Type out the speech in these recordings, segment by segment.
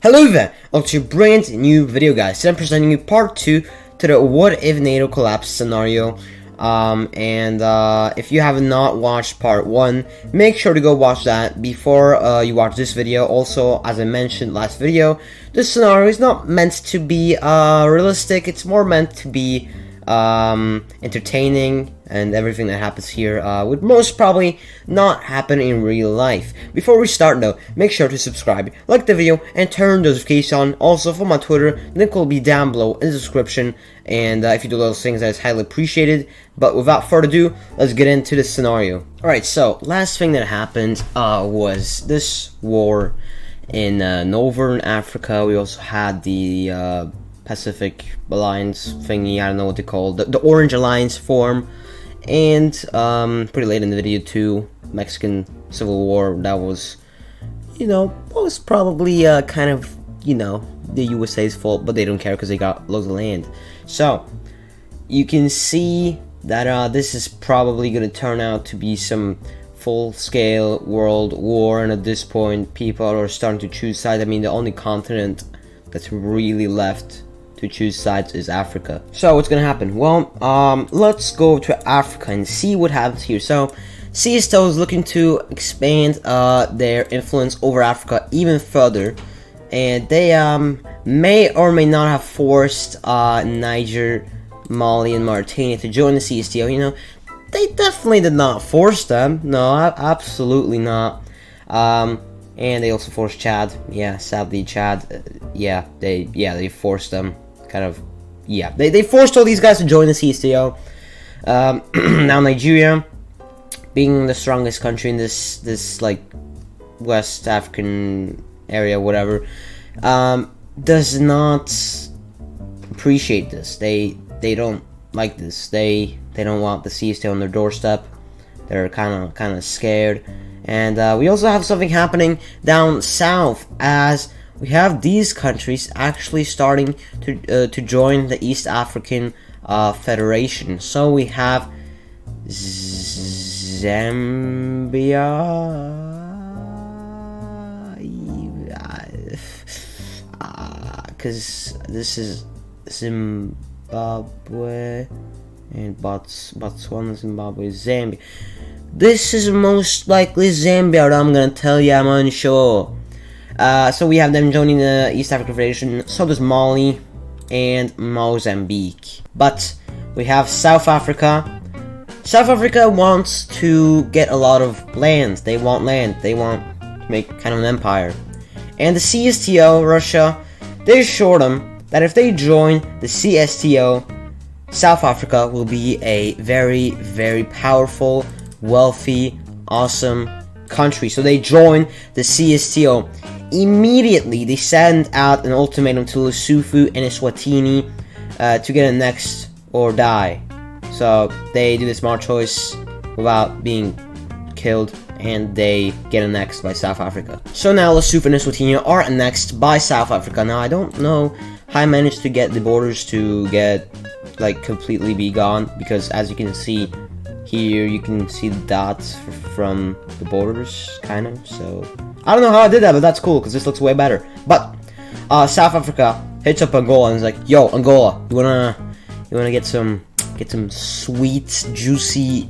Hello there, welcome to a brand new video, guys. Today I'm presenting you part 2 to the what if NATO collapse scenario. If you have not watched part 1, make sure to go watch that before you watch this video. Also, as I mentioned last video, this scenario is not meant to be realistic. It's more meant to be entertaining, and everything that happens here would most probably not happen in real life. Before we start though, make sure to subscribe, like the video, and turn notifications on. Also, for my Twitter, link will be down below in the description, and if you do those things, that is highly appreciated. But without further ado, let's get into the scenario. Alright, so last thing that happened was this war in Northern Africa. We also had the Pacific Alliance thingy, I don't know what they call it, the Orange Alliance form, and pretty late in the video too, Mexican Civil War. That was, was probably kind of, the USA's fault, but they don't care because they got loads of land. So you can see that this is probably going to turn out to be some full-scale world war, and at this point people are starting to choose sides. I mean, the only continent that's really left to choose sides is Africa. So what's gonna happen? Well, let's go to Africa and see what happens here. So CSTO is looking to expand their influence over Africa even further, and they may or may not have forced Niger, Mali, and Mauritania to join the CSTO. They definitely did not force them. No, absolutely not. And they also forced Chad. Yeah, sadly, Chad. They forced them. They forced all these guys to join the CSTO. Now Nigeria, being the strongest country in this like West African area, whatever, does not appreciate this. They don't like this. They don't want the CSTO on their doorstep. They're kind of scared. And we also have something happening down south, as we have these countries actually starting to join the East African Federation. So we have Zambia, because this is Zimbabwe and Botswana, Zimbabwe, Zambia. This is most likely Zambia, I'm gonna tell you, I'm unsure. So we have them joining the East African Federation. So does Mali and Mozambique. But we have South Africa. South Africa wants to get a lot of land. They want land. They want to make kind of an empire. And the CSTO, Russia, they assured them that if they join the CSTO, South Africa will be a very, very powerful, wealthy, awesome country. So they join the CSTO. Immediately, they send out an ultimatum to Lesotho and Eswatini to get annexed or die. So they do the smart choice without being killed, and they get annexed by South Africa. So now Lesotho and Eswatini are annexed by South Africa. Now I don't know how I managed to get the borders to get completely be gone, because as you can see here, you can see the dots from the borders, kind of. So I don't know how I did that, but that's cool because this looks way better. But South Africa hits up Angola and is like, "Yo, Angola, you wanna get some sweet, juicy,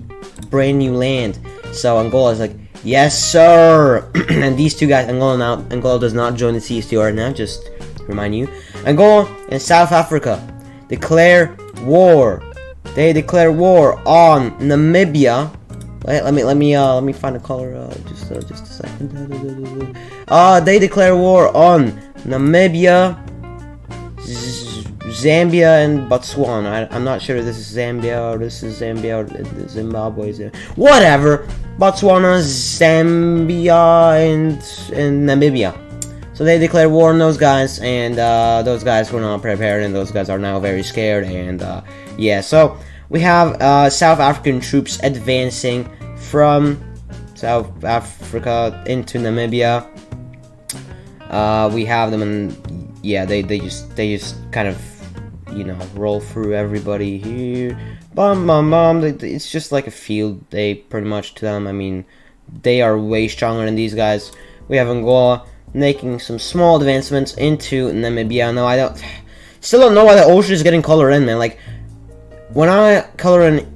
brand new land?" So Angola is like, "Yes, sir." And these two guys, Angola does not join the CSTO right now. Just to remind you, Angola and South Africa declare war. They declare war on Namibia. Wait, let me find a color. Just a second. They declare war on Namibia, Zambia, and Botswana. I'm not sure if this is Zambia or this is Zambia or Zimbabwe. Whatever. Botswana, Zambia, and Namibia. So they declare war on those guys, and those guys were not prepared, and those guys are now very scared. And so we have South African troops advancing from South Africa into Namibia. We have them, and they just kind of roll through everybody here. Bum. It's just like a field day, pretty much, to them. I mean, they are way stronger than these guys. We have Angola making some small advancements into Namibia. No, I still don't know why the ocean is getting colored in, man. Like, when I color in,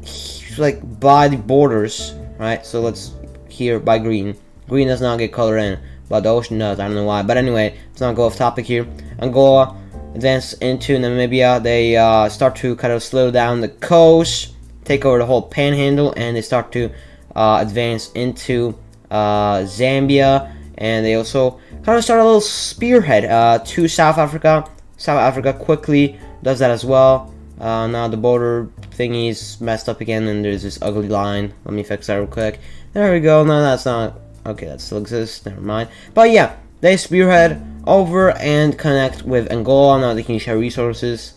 like, by the borders, right? So let's, here, by green. Green does not get colored in, but the ocean does. I don't know why. But anyway, let's not go off topic here. Angola advance into Namibia. They start to kind of slow down the coast, take over the whole panhandle, and they start to advance into Zambia. And they also kind of start a little spearhead to South Africa. South Africa quickly does that as well. Now the border thingy's messed up again, and there's this ugly line. Let me fix that real quick. There we go. No, that's not. Okay, that still exists. Never mind. But yeah, they spearhead over and connect with Angola. Now they can share resources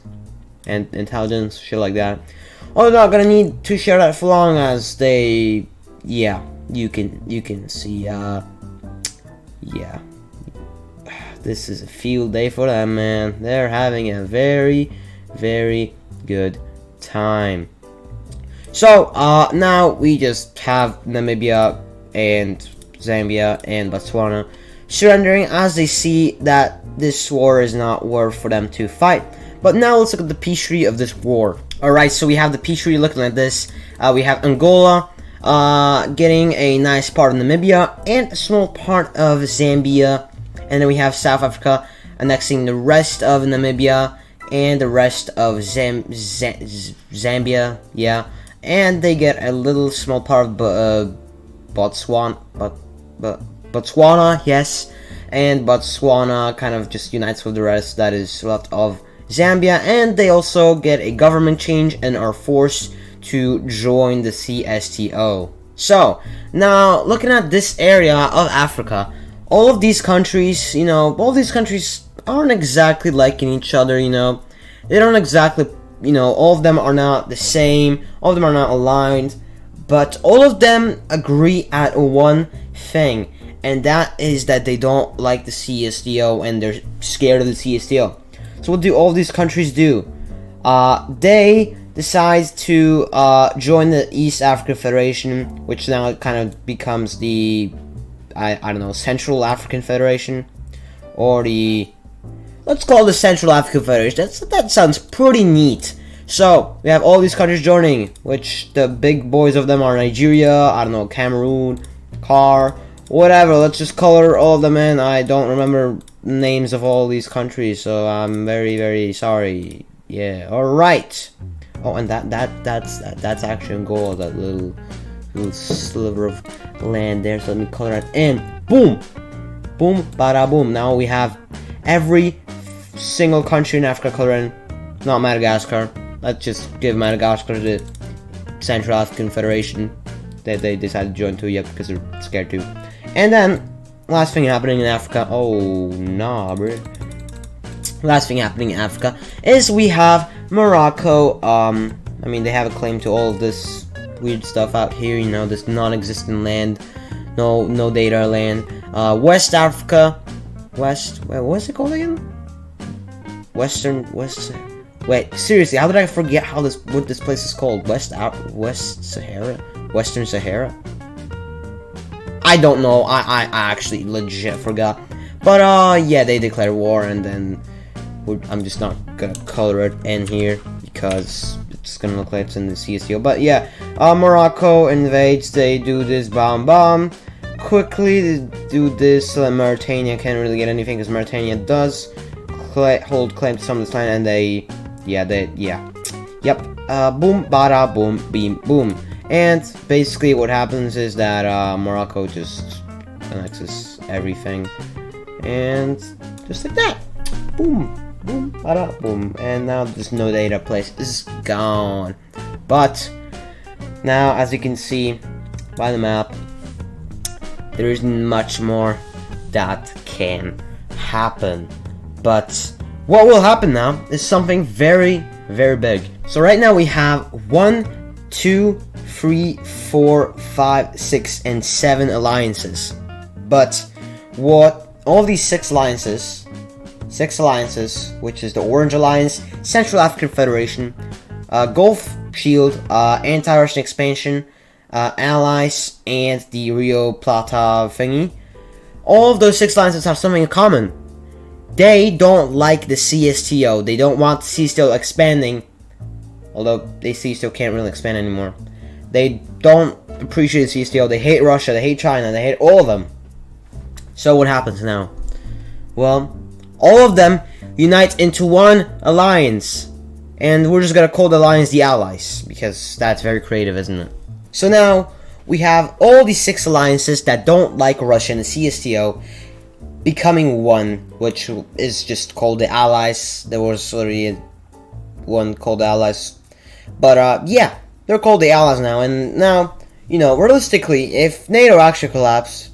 and intelligence, shit like that. Oh, they're not gonna need to share that for long, as they, yeah, you can see. Yeah, this is a field day for them, man. They're having a very, very good time. So now we just have Namibia and Zambia and Botswana surrendering, as they see that this war is not worth for them to fight. But now let's look at the peace treaty of this war. Alright, so we have the peace treaty looking like this. We have Angola getting a nice part of Namibia and a small part of Zambia, and then we have South Africa annexing the rest of Namibia and the rest of Zambia, yeah, and they get a little small part of Botswana, yes, and Botswana kind of just unites with the rest that is left of Zambia, and they also get a government change and are forced to join the CSTO. So, now, looking at this area of Africa, all of these countries, you know, all these countries aren't exactly liking each other, you know. They don't exactly, you know, all of them are not the same, all of them are not aligned, but all of them agree at one thing, and that is that they don't like the CSTO and they're scared of the CSTO. So what do all these countries do? They decide to join the East African Federation, which now kind of becomes the, I don't know, Central African Federation, or the, let's call it the Central African Federation. That sounds pretty neat. So we have all these countries joining, which the big boys of them are Nigeria, I don't know, Cameroon, CAR, whatever. Let's just color all of them in. I don't remember names of all these countries, so I'm very, very sorry. Yeah, alright. Oh, and that's actually Angola, that little sliver of land there. So let me color it in. Boom! Boom, bada boom. Now we have every single country in Africa colored in. Not Madagascar. Let's just give Madagascar to the Central African Federation. They decided to join too, yep, because they're scared too. And then, last thing happening in Africa. Oh, nah, bro. Last thing happening in Africa is we have Morocco. I mean, they have a claim to all of this weird stuff out here, you know, this non-existent land, no data land. West Africa, what's it called again? West. Wait, seriously, how did I forget what this place is called? West Sahara, Western Sahara. I don't know. I actually legit forgot. But yeah, they declared war, and then I'm just not gonna color it in here because it's gonna look like it's in the CSTO. But yeah, Morocco invades. They do this bomb. Quickly they do this. Mauritania can't really get anything because Mauritania does hold claim to some of this land, and yep. Boom, bada, boom, beam, boom. And basically what happens is that Morocco just annexes everything, and just like that, boom, boom, bada, boom. And now this no data place is gone. But now, as you can see by the map, there is much more that can happen. But what will happen now is something very, very big. So right now we have 1, 2, 3, 4, 5, 6, and 7 alliances. But what all these 6 alliances, which is the Orange Alliance, Central African Federation, Gulf Shield, Anti-Russian Expansion, Allies, and the Rio Plata thingy, all of those 6 alliances have something in common. They don't like the CSTO. They don't want the CSTO expanding. Although the CSTO can't really expand anymore. They don't appreciate the CSTO. They hate Russia. They hate China. They hate all of them. So what happens now? Well, all of them unite into one alliance. And we're just going to call the alliance the Allies. Because that's very creative, isn't it? So now, we have all these 6 alliances that don't like Russia and the CSTO becoming one, which is just called the Allies. There was already one called the Allies. But, yeah, they're called the Allies now. And now, you know, realistically, if NATO actually collapsed,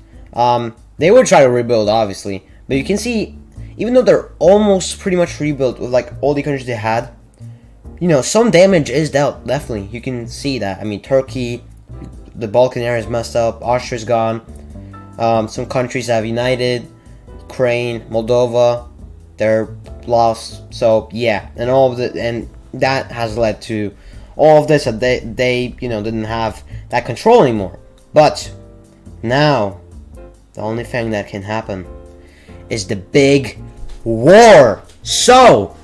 they would try to rebuild, obviously. But you can see, even though they're almost pretty much rebuilt with, like, all the countries they had, you know, some damage is dealt, definitely. You can see that. I mean, Turkey, the Balkan area is messed up, Austria's gone, some countries have united, Ukraine, Moldova, they're lost. So, yeah, and all of the, and that has led to all of this, that they you know, didn't have that control anymore. But now the only thing that can happen is the big war. So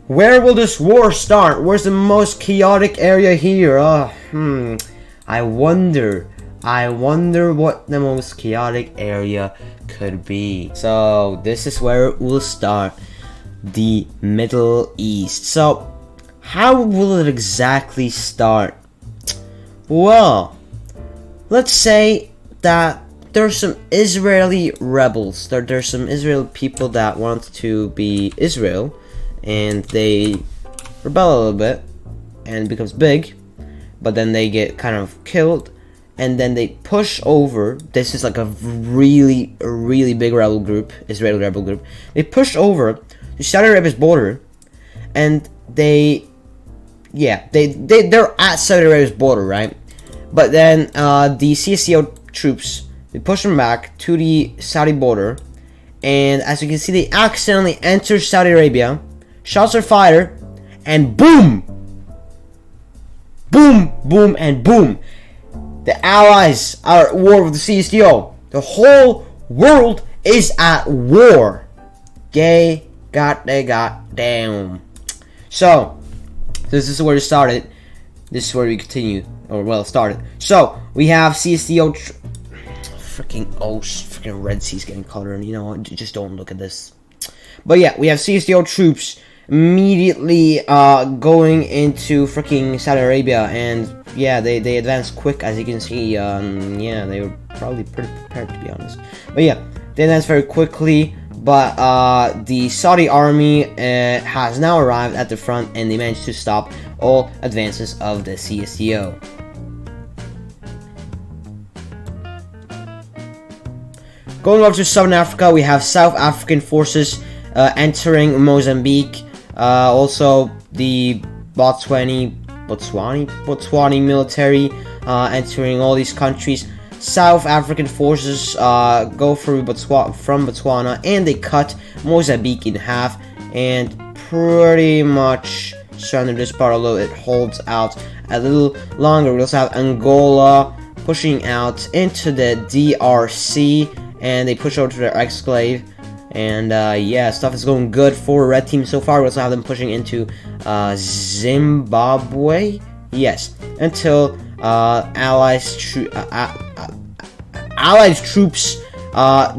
where will this war start? Where's the most chaotic area here? I wonder what the most chaotic area could be. So this is where it will start, the Middle East. So how will it exactly start? Well, let's say that there's some Israeli rebels. There's some Israeli people that want to be Israel, and they rebel a little bit, and it becomes big, but then they get kind of killed, and then they push over. This is like a really big rebel group, Israeli rebel group. They push over to Saudi Arabia's border, and they're at Saudi Arabia's border, right? But then the CSTO troops, they push them back to the Saudi border, and as you can see, they accidentally enter Saudi Arabia. Shots are fired, and boom! Boom, boom, and boom. The Allies are at war with the CSTO. The whole world is at war. Goddamn. So, this is where it started. This is where we continue. Or, well, started. So, we have CSTO... freaking Red Sea's getting colored. You know what? Just don't look at this. But yeah, we have CSTO troops immediately going into freaking Saudi Arabia, and yeah, they advance quick, as you can see. Yeah, they were probably pretty prepared, to be honest. But yeah, they advance very quickly. But the Saudi army has now arrived at the front, and they managed to stop all advances of the CSTO. Going over to Southern Africa, we have South African forces entering Mozambique. Also, the Botswani military entering all these countries. South African forces go through from Botswana, and they cut Mozambique in half and pretty much surrender this part, although it holds out a little longer. We also have Angola pushing out into the DRC, and they push over to their exclave. And yeah, stuff is going good for Red Team so far. We also have them pushing into Zimbabwe. Yes, until Allied troops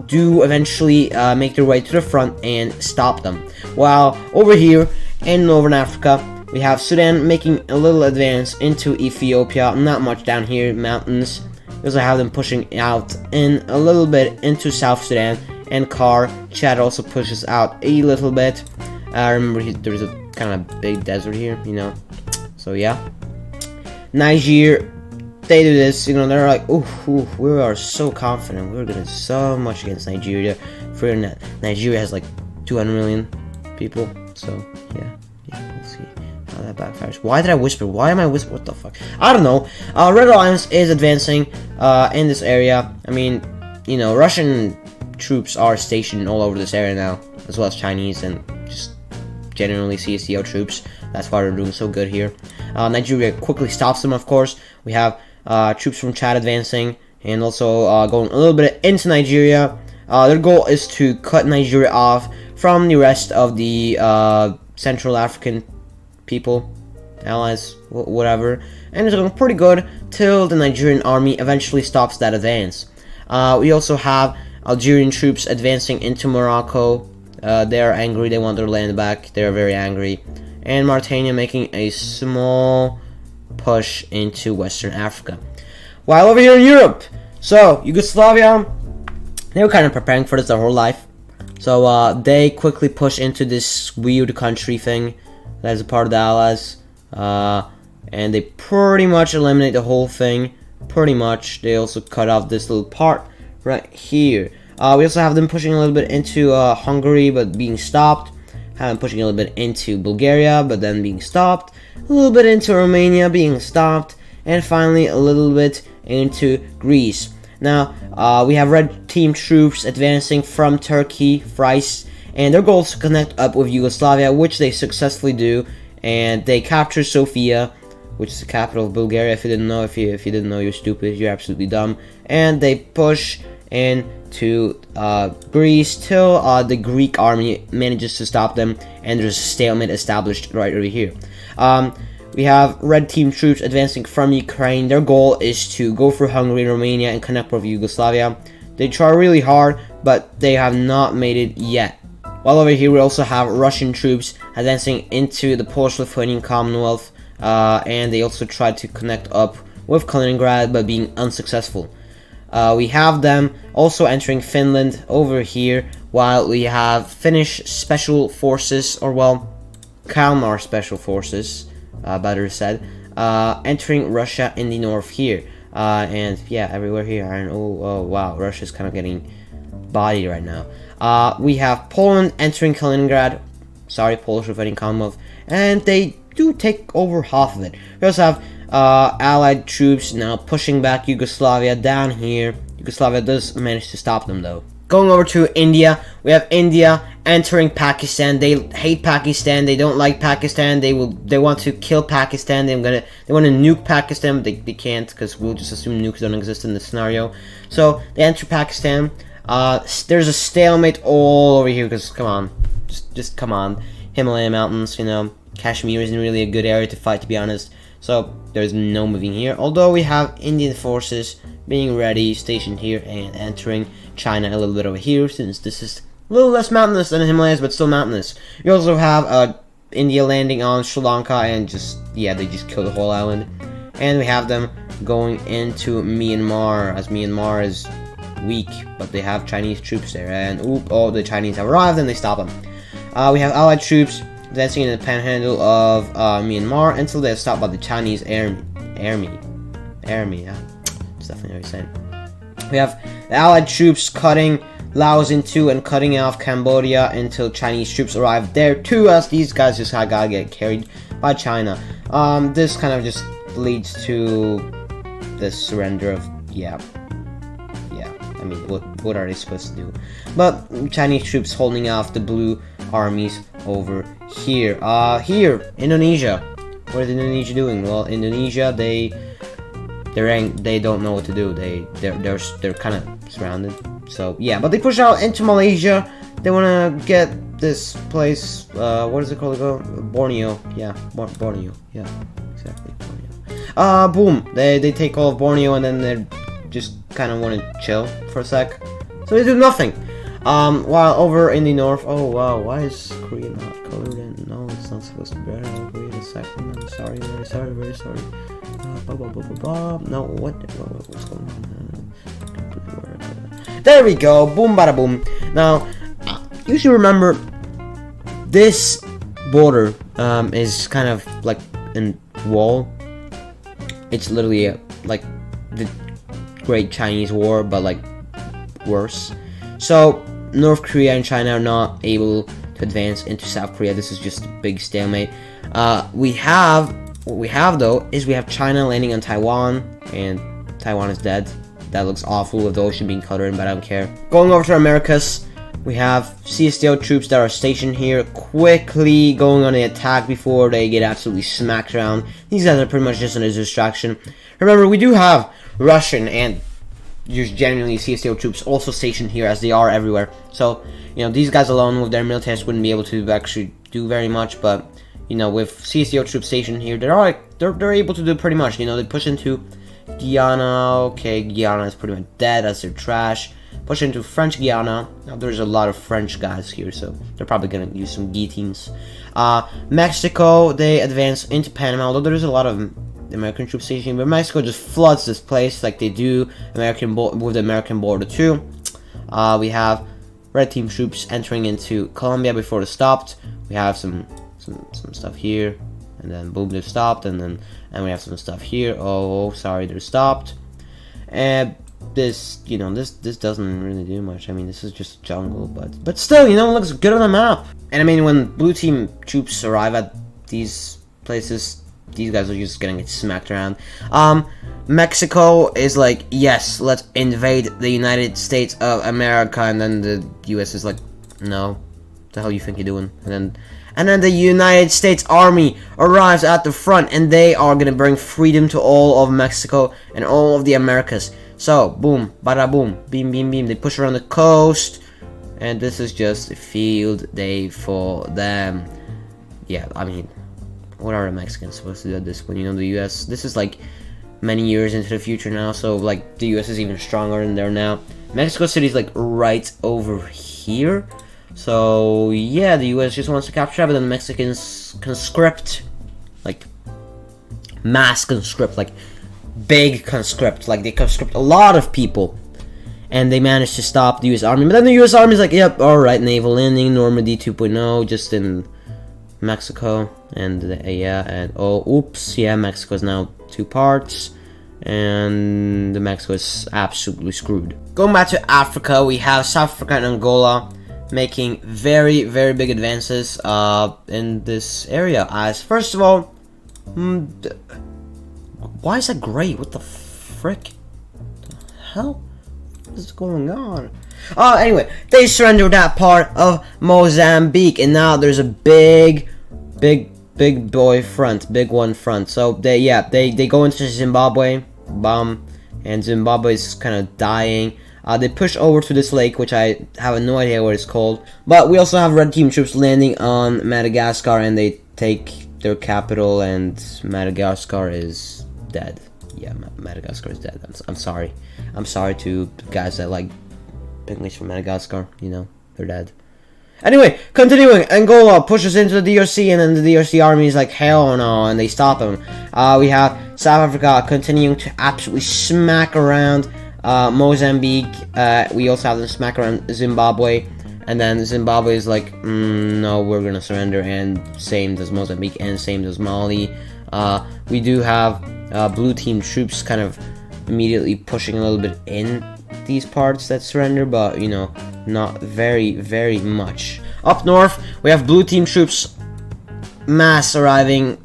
do eventually make their way to the front and stop them. While over here in Northern Africa, we have Sudan making a little advance into Ethiopia. Not much down here, mountains. We also have them pushing out in a little bit into South Sudan. And Chad also pushes out a little bit. Remember, there's a kind of big desert here, you know. So yeah. Niger, they do this, you know. They're like, ooh, we are so confident. We're gonna do so much against Nigeria. For Nigeria has like 200 million people. So yeah, we'll see how that backfires. Why did I whisper? Why am I whispering? What the fuck? I don't know. Red Alliance is advancing in this area. I mean, you know, Russian troops are stationed all over this area now, as well as Chinese and just generally CSTO troops. That's why they're doing so good here. Nigeria quickly stops them, of course. We have troops from Chad advancing, and also going a little bit into Nigeria. Their goal is to cut Nigeria off from the rest of the Central African people, allies, whatever, and it's going pretty good till the Nigerian army eventually stops that advance. We also have Algerian troops advancing into Morocco. They are angry, they want their land back, they are very angry. And Mauritania making a small push into Western Africa. While over here in Europe, so Yugoslavia, they were kind of preparing for this their whole life. So they quickly push into this weird country thing that is a part of the Allies. And they pretty much eliminate the whole thing. Pretty much. They also cut off this little part right here. We also have them pushing a little bit into Hungary, but being stopped. Have them pushing a little bit into Bulgaria, but then being stopped. A little bit into Romania, being stopped. And finally, a little bit into Greece. Now, we have red team troops advancing from Turkey, Thrace, and their goal is to connect up with Yugoslavia, which they successfully do. And they capture Sofia, which is the capital of Bulgaria. If you didn't know, if you didn't know, you're stupid. You're absolutely dumb. And they push into Greece till the Greek army manages to stop them, and there's a stalemate established right over here. We have red team troops advancing from Ukraine. Their goal is to go through Hungary and Romania and connect with Yugoslavia. They try really hard, but they have not made it yet. While over here, we also have Russian troops advancing into the Polish-Lithuanian Commonwealth, and they also tried to connect up with Kaliningrad, but being unsuccessful. We have them also entering Finland over here, while we have Finnish Special Forces, or well, Kalmar Special Forces, better said, entering Russia in the north here. And yeah, everywhere here. And oh wow, Russia's kind of getting bodied right now. We have Poland entering Kaliningrad, sorry, Polish-Lithuanian Commonwealth, and they do take over half of it. We also have Allied troops now pushing back Yugoslavia down here. Yugoslavia does manage to stop them though. Going over to India, we have India entering Pakistan. They hate Pakistan. They don't like Pakistan. They want to kill Pakistan. They want to nuke Pakistan, but they can't, because we'll just assume nukes don't exist in this scenario. So they enter Pakistan. There's a stalemate all over here, because come on, just come on. Himalaya mountains, you know, Kashmir isn't really a good area to fight, to be honest. So there's no moving here. Although we have Indian forces being ready, stationed here, and entering China a little bit over here, since this is a little less mountainous than the Himalayas, but still mountainous. We also have India landing on Sri Lanka, and they just kill the whole island. And we have them going into Myanmar, as Myanmar is weak, but they have Chinese troops there, and the Chinese have arrived and they stop them. We have Allied troops advancing in the panhandle of Myanmar until they're stopped by the Chinese army. Yeah, it's definitely what you're saying. We have the Allied troops cutting Laos in two and cutting off Cambodia until Chinese troops arrive there too, as these guys just gotta get carried by China. This kind of just leads to the surrender of I mean, what are they supposed to do? But Chinese troops holding off the blue armies over here. Here, Indonesia. What is Indonesia doing? Well, Indonesia, they don't know what to do. They're kind of surrounded. So yeah, but they push out into Malaysia. They want to get this place. What is it called? Borneo. Yeah, Borneo. Yeah, exactly. Borneo. Boom. They take all of Borneo, and then they're just kind of want to chill for a sec. So they do nothing. While over in the north, oh wow, why is Korea not colored in? No, it's not supposed to be red. Wait a second. I'm sorry, very sorry, very sorry. No, what's going on? There we go. Boom, bada boom. Now, you should remember this border is kind of like a wall. It's literally like the Great Chinese War, but like worse. So North Korea and China are not able to advance into South Korea. This is just a big stalemate. What we have though is we have China landing on Taiwan, and Taiwan is dead. That looks awful with the ocean being cut in, but I don't care. Going over to Americas, we have CSTO troops that are stationed here, quickly going on the attack before they get absolutely smacked around. These guys are pretty much just a distraction. Remember, we do have Russian and just genuinely CSTO troops also stationed here, as they are everywhere. So, you know, these guys alone with their militaries wouldn't be able to actually do very much, but, you know, with CSTO troops stationed here, they're able to do pretty much. You know, they push into Guyana. Okay, Guyana is pretty much dead, as they're trash. Push into French Guiana. Now, there's a lot of French guys here, so they're probably gonna use some guillotines. Mexico, they advance into Panama, although there's a lot of American troops stationed, but Mexico just floods this place like they do with the American border too. We have red team troops entering into Colombia before they stopped. We have some stuff here, and then boom, they've stopped, and we have some stuff here. Oh, sorry, they're stopped. And this, you know, this doesn't really do much. I mean, this is just jungle, but still, you know, it looks good on the map. And I mean, when blue team troops arrive at these places, these guys are just gonna get smacked around. Mexico is like, yes, let's invade the United States of America, and then the US is like, no, what the hell you think you're doing? And then the United States Army arrives at the front, and they are gonna bring freedom to all of Mexico and all of the Americas. So, boom, bada boom, beam, beam, beam. They push around the coast, and this is just a field day for them. Yeah, I mean, what are the Mexicans supposed to do at this point? You know, the US, this is like many years into the future now, so like the US is even stronger than there now. Mexico City is like right over here. So yeah, the US just wants to capture it, but then the Mexicans conscript, like mass conscript, like big conscript, like they conscript a lot of people, and they managed to stop the US Army. But then the US Army is like, yep, alright, naval landing, Normandy 2.0, just in Mexico, and yeah, and oh, oops, yeah, Mexico is now 2 parts, and the Mexico is absolutely screwed. Going back to Africa, we have South Africa and Angola making very, very big advances in this area. As first of all, why is that gray? What the frick? The hell? What is going on? Anyway, they surrendered that part of Mozambique, and now there's a big boy front, big one front. So they go into Zimbabwe, and Zimbabwe is kind of dying. They push over to this lake, which I have no idea what it's called. But we also have red team troops landing on Madagascar, and they take their capital, and Madagascar is dead. Yeah, Madagascar is dead. I'm sorry. I'm sorry to guys that like English from Madagascar. You know, they're dead. Anyway, continuing, Angola pushes into the DRC, and then the DRC army is like, hell no, and they stop him. We have South Africa continuing to absolutely smack around Mozambique. We also have them smack around Zimbabwe, and then Zimbabwe is like, no, we're gonna surrender, and same does Mozambique, and same does Mali. We do have blue team troops kind of immediately pushing a little bit in these parts that surrender, but you know, not very much. Up north, we have blue team troops mass arriving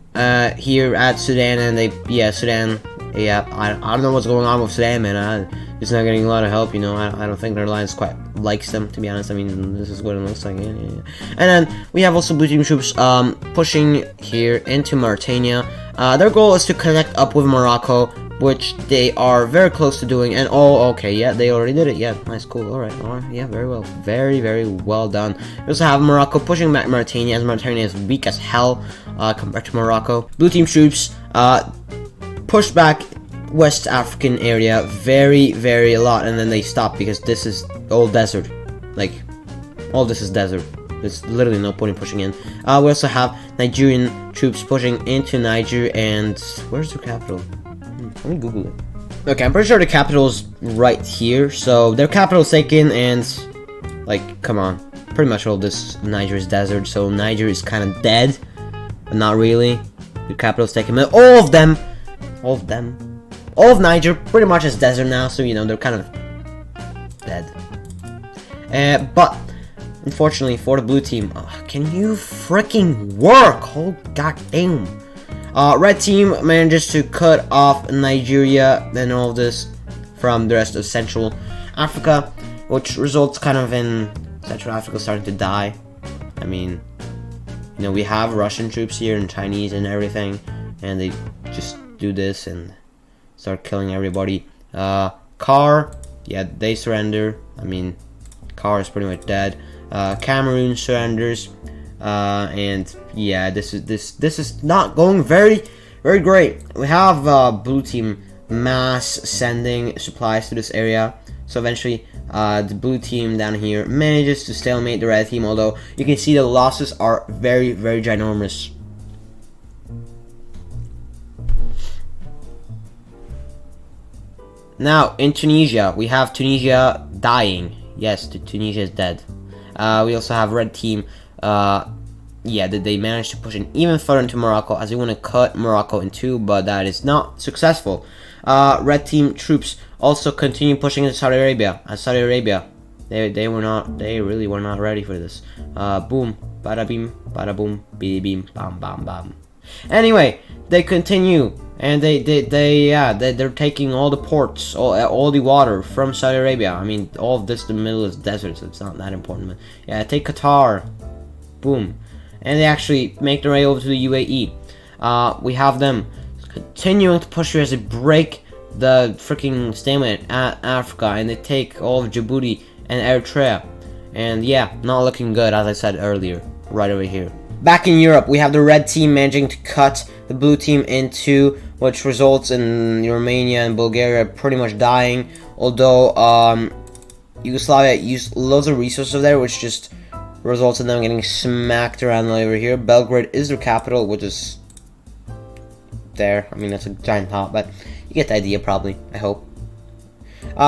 here at Sudan, and Sudan. Yeah, I don't know what's going on with Sudan, man. It's not getting a lot of help, you know. I don't think their alliance quite likes them, to be honest. I mean, this is what it looks like. Yeah. And then we have also blue team troops pushing here into Mauritania. Their goal is to connect up with Morocco, which they are very close to doing. And oh, okay, yeah, they already did it. Yeah, nice, cool. All right, yeah, very well, very well done. We also have Morocco pushing back Mauritania, as Mauritania is weak as hell compared to Morocco. Blue team troops push back West African area very a lot, and then they stop because this is all desert. Like, all this is desert. There's literally no point in pushing in. We also have Nigerian troops pushing into Niger, and where's their capital? Let me Google it. Okay, I'm pretty sure the capital is right here. So their capital is taken, and like, come on, pretty much all this Niger is desert. So Niger is kind of dead, but not really. The capital is taken, but all of Niger pretty much is desert now. So you know, they're kind of dead. But unfortunately for the blue team, can you freaking work? Oh goddamn. Red team manages to cut off Nigeria and all of this from the rest of Central Africa, which results kind of in Central Africa starting to die. I mean, you know, we have Russian troops here and Chinese and everything, and they just do this and start killing everybody. Car yeah, they surrender. I mean, car is pretty much dead. Cameroon surrenders, and yeah, this is not going very great. We have blue team mass sending supplies to this area, so eventually the blue team down here manages to stalemate the red team, although you can see the losses are very ginormous. Now in Tunisia, we have Tunisia dying. Yes, Tunisia is dead. We also have red team. Yeah, they managed to push in even further into Morocco, as they want to cut Morocco in two, but that is not successful. Red team troops also continue pushing into Saudi Arabia. Saudi Arabia, they really were not ready for this. Boom, bada beam, bada boom, bidi beam, bam bam bam. Anyway, they continue, and they're taking all the ports, all the water from Saudi Arabia. I mean, all of this in the middle is desert, so it's not that important. But yeah, take Qatar, boom, and they actually make their way over to the UAE. We have them continuing to push here as they break the freaking stalemate at Africa, and they take all of Djibouti and Eritrea. And yeah, not looking good, as I said earlier, right over here. Back in Europe, we have the red team managing to cut the blue team in two, which results in Romania and Bulgaria pretty much dying. Although Yugoslavia used loads of resources there, which just results in them getting smacked around over here. Belgrade is their capital, which is there. I mean, that's a giant top, but you get the idea probably, I hope.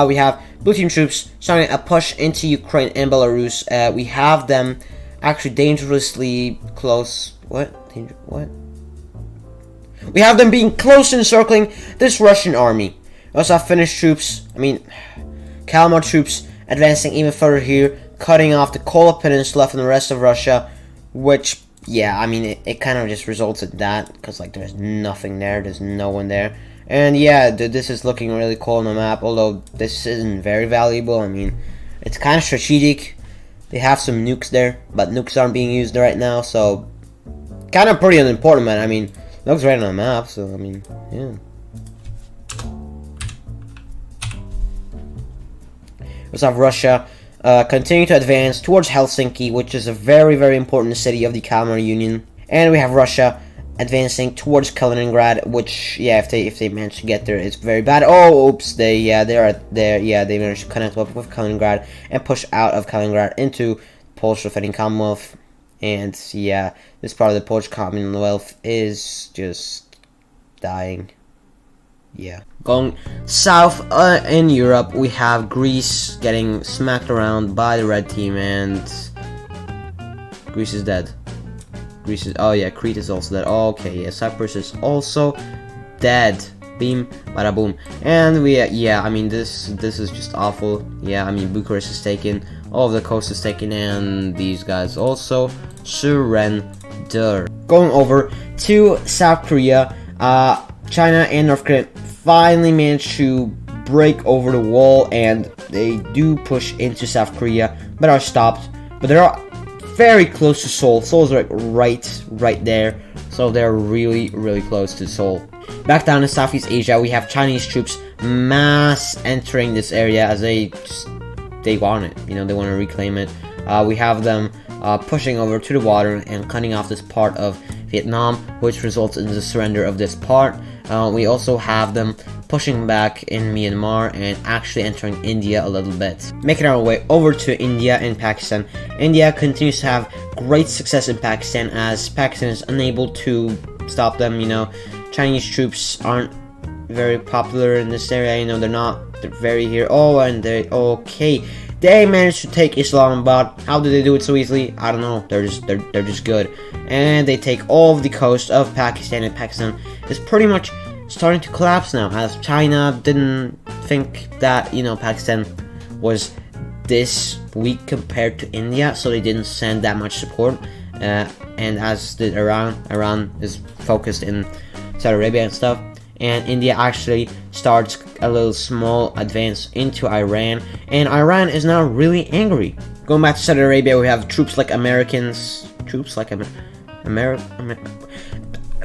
We have blue team troops starting a push into Ukraine and Belarus. We have them actually dangerously close. What? What? We have them being close encircling this Russian army. We also have Finnish troops, I mean, Kalmar troops advancing even further here, cutting off the Kola Peninsula from the rest of Russia, which, yeah, I mean, it kind of just results in that, because, like, there's nothing there, there's no one there. And, yeah, this is looking really cool on the map, although this isn't very valuable. I mean, it's kind of strategic. They have some nukes there, but nukes aren't being used right now, so kind of pretty unimportant, man. I mean, looks right on the map, so I mean, yeah. We also have Russia continue to advance towards Helsinki, which is a very important city of the Kalmar Union, and we have Russia advancing towards Kaliningrad, which, yeah, if they manage to get there, it's very bad. Oh, oops, they managed to connect up with Kaliningrad and push out of Kaliningrad into Polish defending Commonwealth. And yeah, this part of the Polish Commonwealth is just dying. Yeah. Going south in Europe, we have Greece getting smacked around by the red team, and Greece is dead. Greece is, oh yeah, Crete is also dead. Oh, okay, yeah, Cyprus is also dead. Beam, bada boom. And we, yeah, I mean, this is just awful. Yeah, I mean, Bucharest is taken, all of the coast is taken, and these guys also surrender. Going over to South Korea, China and North Korea finally managed to break over the wall, and they do push into South Korea, but are stopped. But they're very close to Seoul. Seoul's like right there, so they're really close to Seoul. Back down in Southeast Asia, we have Chinese troops mass entering this area as they want it. You know, they want to reclaim it. We have them pushing over to the water and cutting off this part of Vietnam, which results in the surrender of this part. We also have them pushing back in Myanmar and actually entering India a little bit. Making our way over to India and Pakistan. India continues to have great success in Pakistan, as Pakistan is unable to stop them. You know, Chinese troops aren't very popular in this area. You know, they're very here. Oh, and they managed to take Islamabad. How did they do it so easily? I don't know. They're just good. And they take all of the coast of Pakistan, and Pakistan is pretty much starting to collapse now, as China didn't think that, you know, Pakistan was this weak compared to India, so they didn't send that much support. And as did Iran is focused in Saudi Arabia and stuff. And India actually starts a little small advance into Iran, and Iran is now really angry. Going back to Saudi Arabia, we have troops like we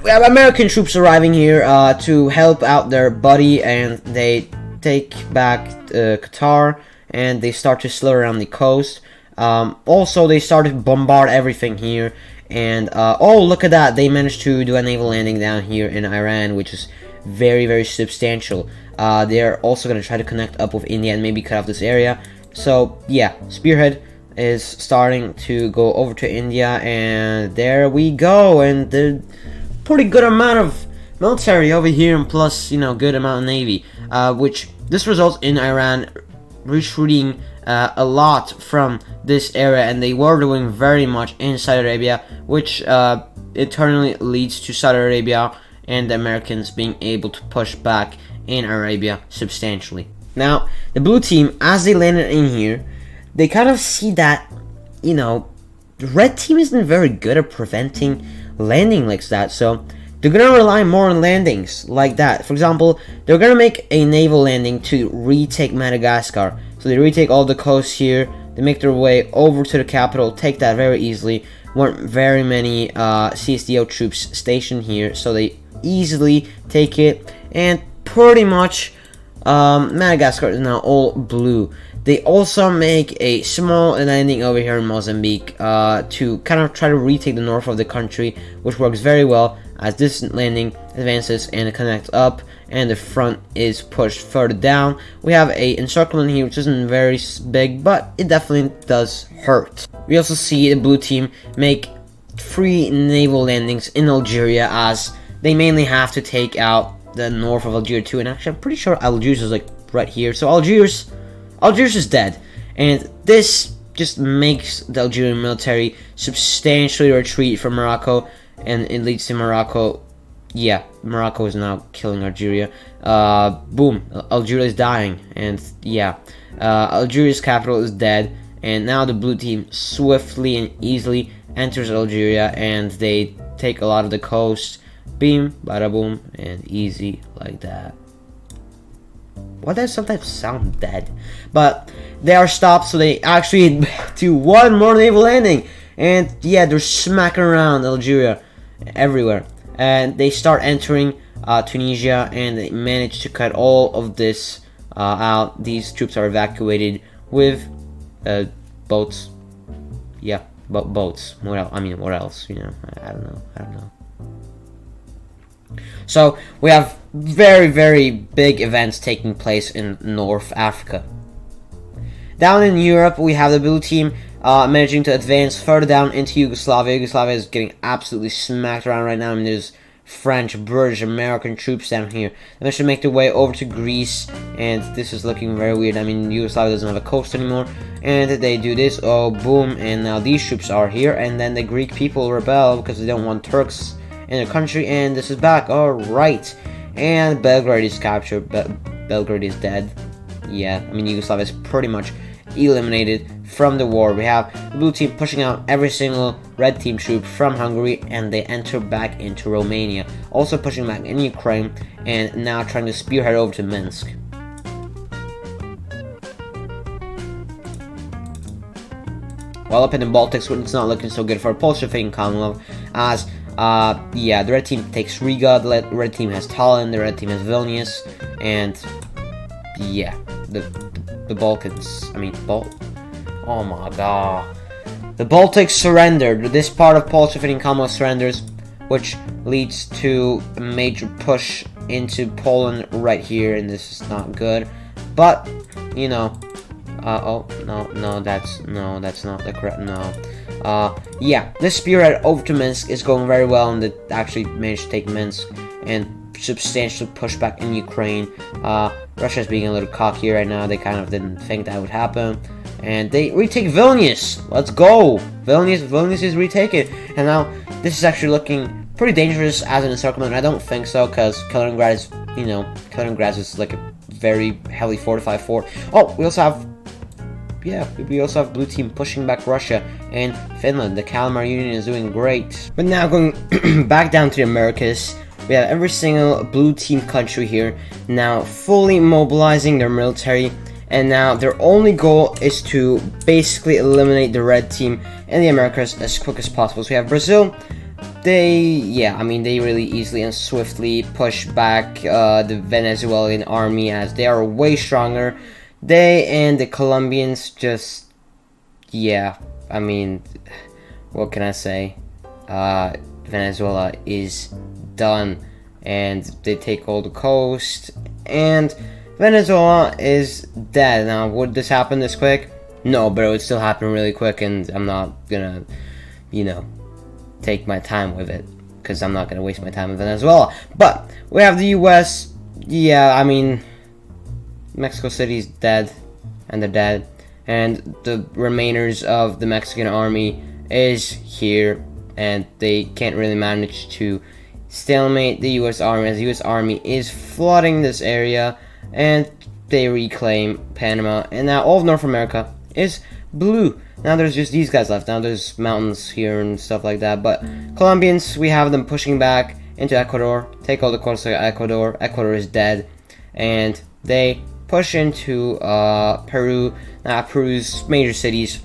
have American troops arriving here to help out their buddy, and they take back Qatar, and they start to slow around the coast. Also, they start to bombard everything here, and oh, look at that! They managed to do a naval landing down here in Iran, which is very, very substantial. They're also going to try to connect up with India and maybe cut off this area. So yeah, Spearhead is starting to go over to India, and there we go. And the pretty good amount of military over here, and plus, you know, good amount of navy, which this results in Iran retreating a lot from this area, and they were doing very much in Saudi Arabia, which eternally leads to Saudi Arabia and the Americans being able to push back in Arabia substantially. Now, the blue team, as they landed in here, they kind of see that, you know, the red team isn't very good at preventing landing like that, so they're going to rely more on landings like that. For example, they're going to make a naval landing to retake Madagascar. So they retake all the coast here, they make their way over to the capital, take that very easily. Weren't very many CSDO troops stationed here, so they easily take it, and pretty much Madagascar is now all blue. They also make a small landing over here in Mozambique to kind of try to retake the north of the country, which works very well as this landing advances and connects up, and the front is pushed further down. We have a encirclement here, which isn't very big, but it definitely does hurt. We also see the blue team make 3 naval landings in Algeria, as they mainly have to take out the north of Algeria too. And actually, I'm pretty sure Algiers is like right here. So Algiers is dead, and this just makes the Algerian military substantially retreat from Morocco, and it leads to Morocco. Yeah, Morocco is now killing Algeria. Boom, Algeria is dying, and yeah, Algeria's capital is dead, and now the blue team swiftly and easily enters Algeria, and they take a lot of the coast. Beam, bada boom, and easy like that. Why does sometimes sound dead? But they are stopped, so they actually do one more naval landing, and yeah, they're smacking around Algeria everywhere, and they start entering Tunisia, and they manage to cut all of this out. These troops are evacuated with boats. Yeah, boats. What else? I mean, what else? You know, I don't know. So we have very, very big events taking place in North Africa. Down in Europe, we have the blue team managing to advance further down into Yugoslavia. Yugoslavia is getting absolutely smacked around right now. I mean, there's French, British, American troops down here. They managed to make their way over to Greece, and this is looking very weird. I mean, Yugoslavia doesn't have a coast anymore, and they do this. Oh, boom, and now these troops are here, and then the Greek people rebel because they don't want Turks in their country, and this is back. Alright, and Belgrade is captured. Belgrade is dead. Yeah, I mean, Yugoslavia is pretty much eliminated from the war. We have the blue team pushing out every single red team troop from Hungary, and they enter back into Romania, also pushing back in Ukraine, and now trying to spearhead over to Minsk. While up in the Baltics, it's not looking so good for Bolshevik Commonwealth, as yeah, the red team takes Riga, the red team has Tallinn, the red team has Vilnius, and yeah, the Balkans, I mean, oh my god. The Baltics surrendered. This part of Bolshevik Commonwealth surrenders, which leads to a major push into Poland right here, and this is not good. But, you know, oh, no, that's not the correct, no. Yeah, this spearhead over to Minsk is going very well, and they actually managed to take Minsk and substantially push back in Ukraine. Russia's being a little cocky right now. They kind of didn't think that would happen, and they retake Vilnius. Let's go! Vilnius is retaken, and now this is actually looking pretty dangerous as an encirclement. I don't think so, because Kaliningrad is, you know, Kaliningrad is like a very heavily fortified fort. Oh, we also have blue team pushing back Russia and Finland. The Kalmar Union is doing great. But now going back down to the Americas, we have every single blue team country here now fully mobilizing their military, and now their only goal is to basically eliminate the red team in the Americas as quick as possible. So we have Brazil yeah, I mean, they really easily and swiftly push back the Venezuelan army, as they are way stronger. They and the Colombians just, yeah, I mean, what can I say? Venezuela is done, and they take all the coast, and Venezuela is dead. Now, would this happen this quick? No, but it would still happen really quick, and I'm not gonna, you know, take my time with it, because I'm not gonna waste my time in Venezuela. But we have the US. Yeah, I mean, Mexico City's dead, and they're dead, and the remainers of the Mexican army is here, and they can't really manage to stalemate the US army, as the US army is flooding this area, and they reclaim Panama, and now all of North America is blue. Now there's just these guys left. Now there's mountains here and stuff like that, but Colombians, we have them pushing back into Ecuador, take all the coast of Ecuador. Ecuador is dead, and they push into Peru. Now Peru's major cities,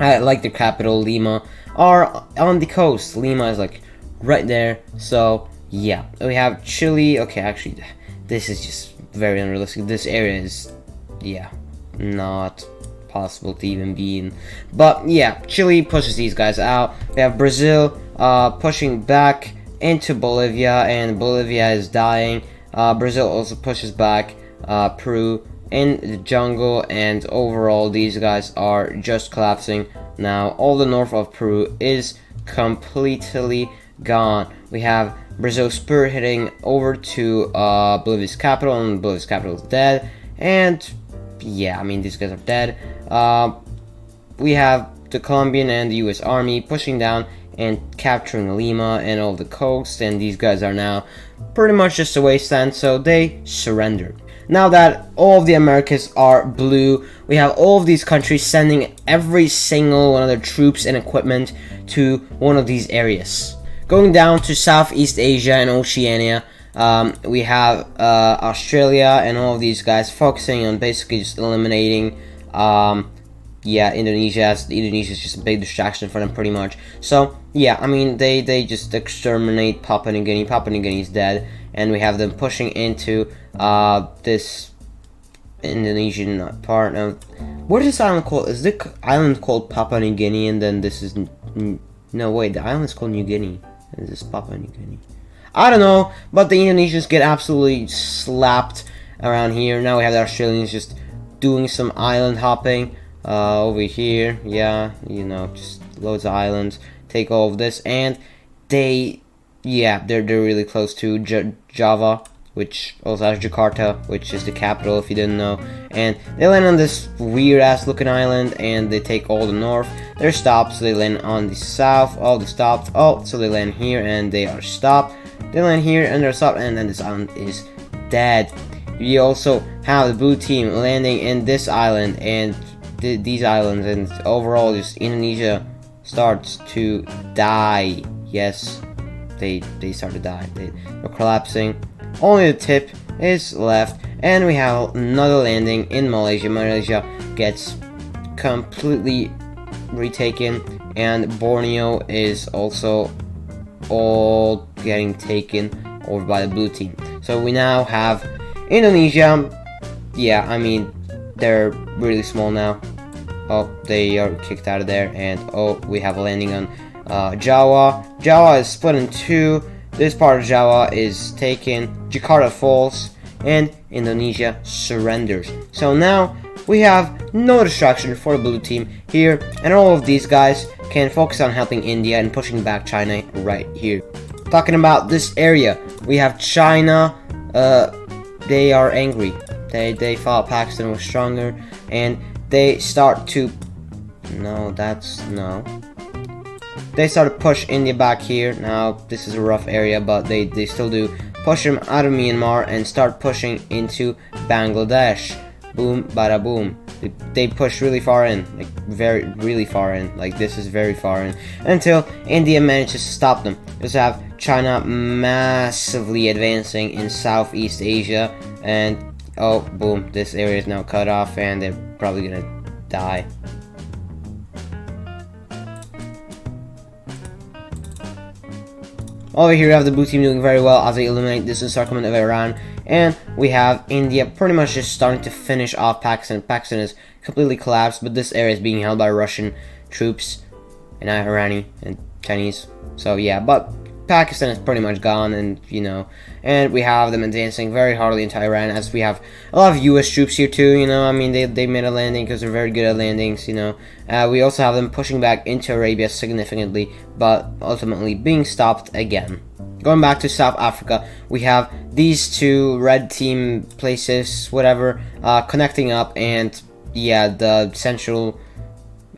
like the capital Lima, are on the coast. Lima is like right there. So yeah, we have Chile. Okay, actually, this is just very unrealistic. This area is, yeah, not possible to even be in. But yeah, Chile pushes these guys out. We have Brazil pushing back into Bolivia, and Bolivia is dying. Brazil also pushes back Peru in the jungle, and overall these guys are just collapsing. Now all the north of Peru is completely gone. We have Brazil spearheading over to Bolivia's capital, and Bolivia's capital is dead. And yeah, I mean, these guys are dead. We have the Colombian and the US army pushing down and capturing Lima and all the coast, and these guys are now pretty much just a wasteland, so they surrender. Now that all of the Americas are blue, we have all of these countries sending every single one of their troops and equipment to one of these areas. Going down to Southeast Asia and Oceania, we have Australia and all of these guys focusing on basically just eliminating Indonesia, as Indonesia is just a big distraction for them pretty much. So yeah, I mean, they just exterminate Papua New Guinea. Papua New Guinea is dead, and we have them pushing into this Indonesian part of, what is this island called? Is the island called Papua New Guinea, and then this is no, wait, the island is called New Guinea. Is this Papua New Guinea? I don't know, but the Indonesians get absolutely slapped around here. Now we have the Australians just doing some island hopping over here. Yeah, you know, just loads of islands. Take all of this, and they're really close to Java, which also has Jakarta, which is the capital if you didn't know. And they land on this weird ass looking island, and they take all the north. They're stopped, so they land on the south. All the stopped. Oh, so they land here and they are stopped. They land here and they're stopped, and then this island is dead. We also have the blue team landing in this island and these islands, and overall just Indonesia starts to die. Yes, they start to die. They're collapsing. Only the tip is left, and we have another landing in Malaysia. Malaysia gets completely retaken, and Borneo is also all getting taken over by the blue team. So we now have Indonesia. Yeah, I mean, they're really small now. Oh, they are kicked out of there, and oh, we have a landing on Java. Java is split in two. This part of Java is taken, Jakarta falls, and Indonesia surrenders. So now we have no distraction for the blue team here, and all of these guys can focus on helping India and pushing back China right here. Talking about this area, we have China. They are angry. They thought Pakistan was stronger, and they start to they start to push India back here. Now this is a rough area, but they still do push them out of Myanmar and start pushing into Bangladesh. Boom, bada boom. They push really far in, like really far in. Like this is very far in, until India manages to stop them. We also have China massively advancing in Southeast Asia, and oh boom, this area is now cut off, and they're probably gonna die. Over here we have the blue team doing very well as they eliminate this encirclement of Iran, and we have India pretty much just starting to finish off Pakistan. Pakistan is completely collapsed, but this area is being held by Russian troops and Iranian and Chinese. So yeah, but Pakistan is pretty much gone, and and we have them advancing very hardly into Iran, as we have a lot of U.S. troops here too. I mean, they made a landing because they're very good at landings. We also have them pushing back into Arabia significantly, but ultimately being stopped again. Going back to South Africa, we have these two red team places, whatever, connecting up, and yeah, the Central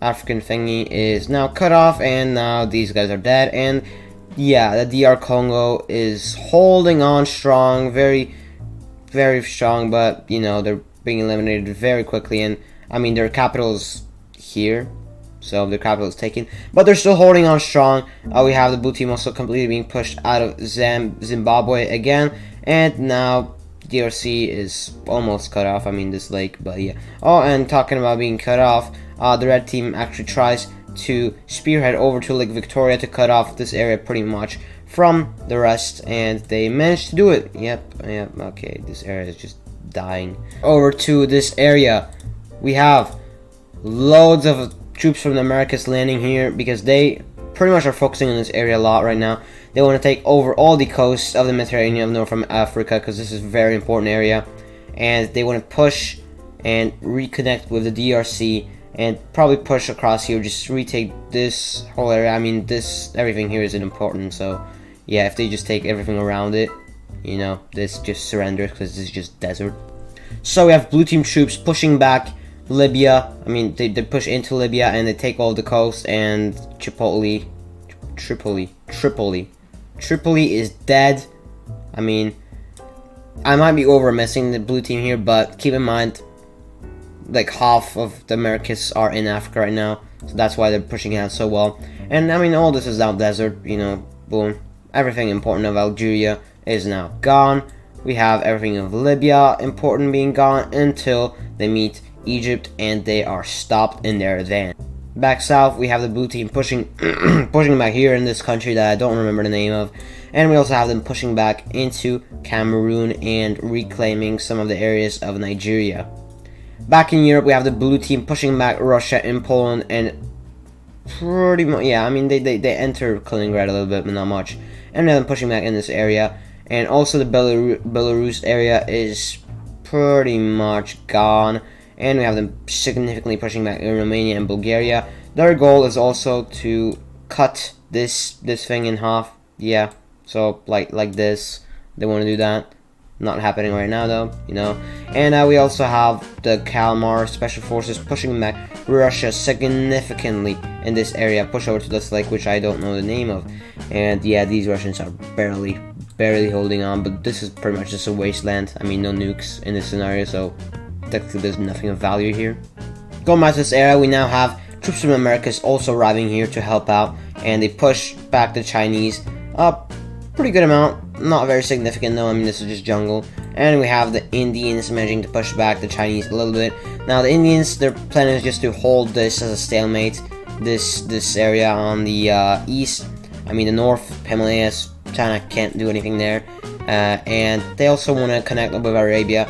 African thingy is now cut off, and now these guys are dead, and yeah, the DR Congo is holding on strong, very, very strong, but they're being eliminated very quickly, and I mean their capital's here, so their capital is taken, but they're still holding on strong. We have the blue team also completely being pushed out of Zimbabwe again, and now DRC is almost cut off. I mean this lake, but yeah. Oh, and talking about being cut off, the red team actually tries to spearhead over to Lake Victoria to cut off this area pretty much from the rest, and they managed to do it. Yep, okay, this area is just dying. Over to this area, we have loads of troops from the Americas landing here because they pretty much are focusing on this area a lot right now. They want to take over all the coast of the Mediterranean of North Africa because this is a very important area, and they want to push and reconnect with the DRC and probably push across here, just retake this whole area. I mean, everything here isn't important, so yeah, if they just take everything around it, this just surrenders because this is just desert. So we have blue team troops pushing back Libya. I mean, they push into Libya and they take all the coast, and Tripoli is dead. I mean, I might be over missing the blue team here, but keep in mind, like half of the Americas are in Africa right now, so that's why they're pushing out so well. And I mean, all this is now desert, boom. Everything important of Algeria is now gone. We have everything of Libya important being gone until they meet Egypt, and they are stopped in their advance. Back south, we have the blue team pushing pushing back here in this country that I don't remember the name of, and we also have them pushing back into Cameroon and reclaiming some of the areas of Nigeria. Back in Europe, we have the blue team pushing back Russia and Poland, and pretty much, yeah, I mean, they enter Kaliningrad a little bit, but not much. And then pushing back in this area, and also the Belarus area is pretty much gone, and we have them significantly pushing back in Romania and Bulgaria. Their goal is also to cut this thing in half, yeah, so like this, they want to do that. Not happening right now though, And we also have the Kalmar Special Forces pushing back Russia significantly in this area, push over to this lake, which I don't know the name of. And yeah, these Russians are barely holding on, but this is pretty much just a wasteland. I mean, no nukes in this scenario, so technically there's nothing of value here. Going back to this area, we now have troops from the Americas also arriving here to help out, and they push back the Chinese up. Pretty good amount, not very significant though. I mean, this is just jungle. And we have the Indians managing to push back the Chinese a little bit. Now the Indians, their plan is just to hold this as a stalemate, this area on the east, I mean the north Himalayas. China can't do anything there, and they also want to connect up with Arabia.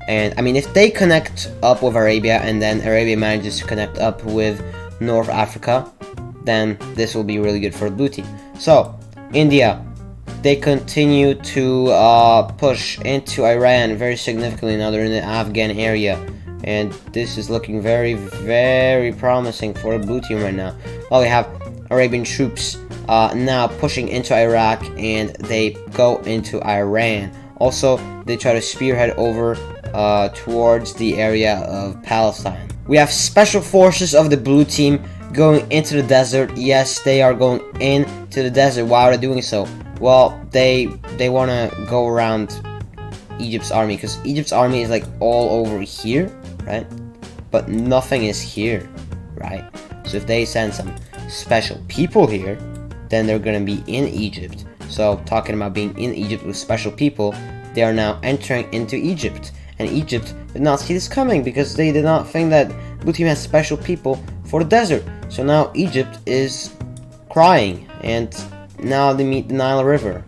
And I mean, if they connect up with Arabia and then Arabia manages to connect up with North Africa, then this will be really good for the blue team. So India, they continue to push into Iran very significantly. Now they're in the Afghan area, and this is looking very, very promising for the blue team right now. Well, we have Arabian troops now pushing into Iraq, and they go into Iran. Also, they try to spearhead over towards the area of Palestine. We have special forces of the blue team going into the desert. Yes, they are going into the desert. Why are they doing so? Well, they want to go around Egypt's army, because Egypt's army is like all over here, right? But nothing is here, right? So if they send some special people here, then they're going to be in Egypt. So talking about being in Egypt with special people, they are now entering into Egypt. And Egypt did not see this coming because they did not think that Blue Team has special people for the desert. So now Egypt is crying, and now they meet the Nile River.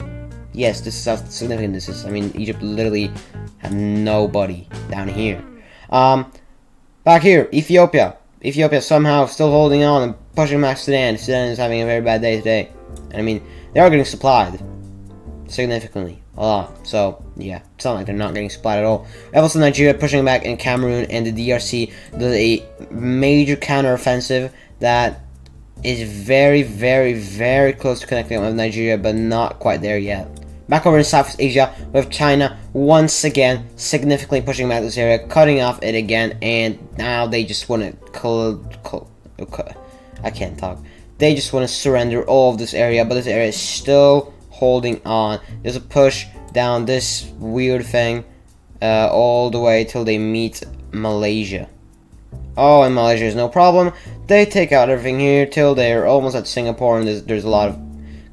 Yes, this is how significant this is. I mean, Egypt literally had nobody down here. Back here, Ethiopia. Ethiopia somehow still holding on and pushing back Sudan. Sudan is having a very bad day today. And I mean, they are getting supplied significantly, a lot. So yeah, it's not like they're not getting supplied at all. Also, Nigeria pushing back in Cameroon, and the DRC does a major counter-offensive that is very, very, very close to connecting with Nigeria, but not quite there yet. Back over in Southeast Asia, we have China once again significantly pushing back this area, cutting off it again, and now they just want to I can't talk. They just want to surrender all of this area, but this area is still holding on. There's a push down this weird thing all the way till they meet Malaysia. Oh, and Malaysia is no problem. They take out everything here till they're almost at Singapore, and there's a lot of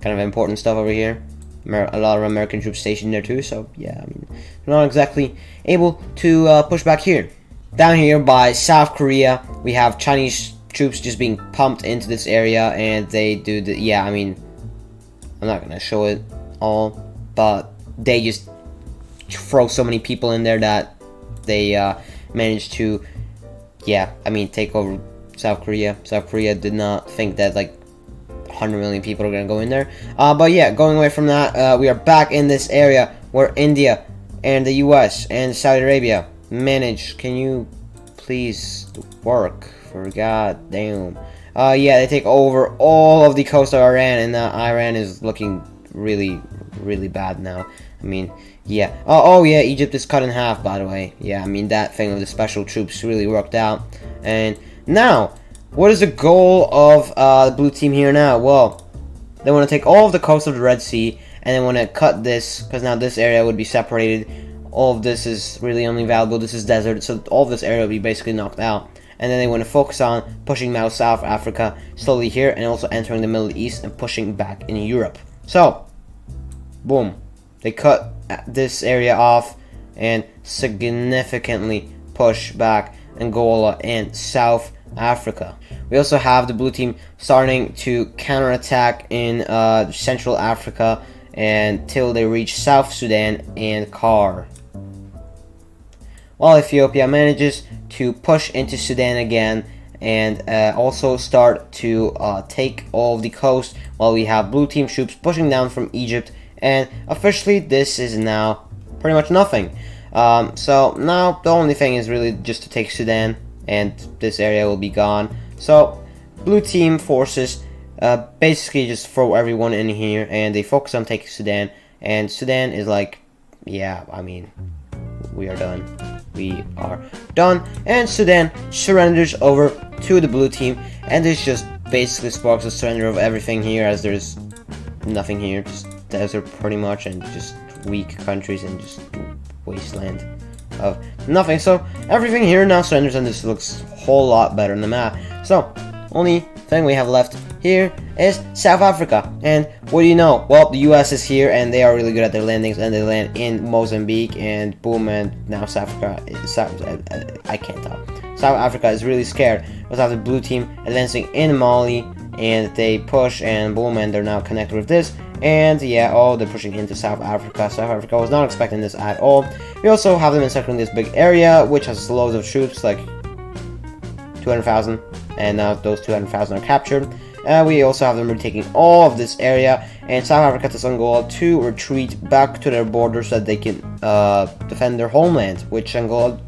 kind of important stuff over here. A lot of American troops stationed there too, so yeah, I mean, they're not exactly able to push back here. Down here by South Korea, we have Chinese troops just being pumped into this area, and they do the, yeah, I mean, I'm not gonna show it all, but they just throw so many people in there that they managed to, yeah, I mean, take over South Korea. South Korea did not think that, like, 100 million people are gonna go in there. But yeah, going away from that, we are back in this area where India and the US and Saudi Arabia manage. Can you please work, for god damn? Yeah, they take over all of the coast of Iran, and Iran is looking really, really bad now. I mean, yeah. Oh yeah, Egypt is cut in half, by the way. Yeah, I mean, that thing of the special troops really worked out. And now, what is the goal of the blue team here now? Well, they want to take all of the coast of the Red Sea, and they want to cut this, because now this area would be separated. All of this is really only valuable. This is desert, so all of this area will be basically knocked out. And then they want to focus on pushing now South Africa slowly here, and also entering the Middle East and pushing back in Europe. So, boom. They cut this area off and significantly push back Angola and South Africa. We also have the blue team starting to counterattack in Central Africa until they reach South Sudan and Kar. While Ethiopia manages to push into Sudan again and also start to take all of the coast, while we have blue team troops pushing down from Egypt, and officially this is now pretty much nothing. So now the only thing is really just to take Sudan, and this area will be gone. So blue team forces basically just throw everyone in here, and they focus on taking Sudan, and Sudan is like, yeah, I mean, we are done. We are done, and Sudan surrenders over to the blue team, and this just basically sparks a surrender of everything here, as there's nothing here, just desert pretty much, and just weak countries and just wasteland of nothing. So everything here now surrenders, and this looks a whole lot better on the map. So only thing we have left here is South Africa, and what do you know? Well, the US is here, and they are really good at their landings, and they land in Mozambique, and boom, and now South Africa I can't talk. South Africa is really scared. We have the blue team advancing in Mali, and they push, and boom, and they're now connected with this. And yeah, oh, they're pushing into South Africa. South Africa was not expecting this at all. We also have them encircling this big area, which has loads of troops, like 200,000, and now those 200,000 are captured. We also have them retaking all of this area, and South Africa tells Angola to retreat back to their border so that they can defend their homeland, which Angola...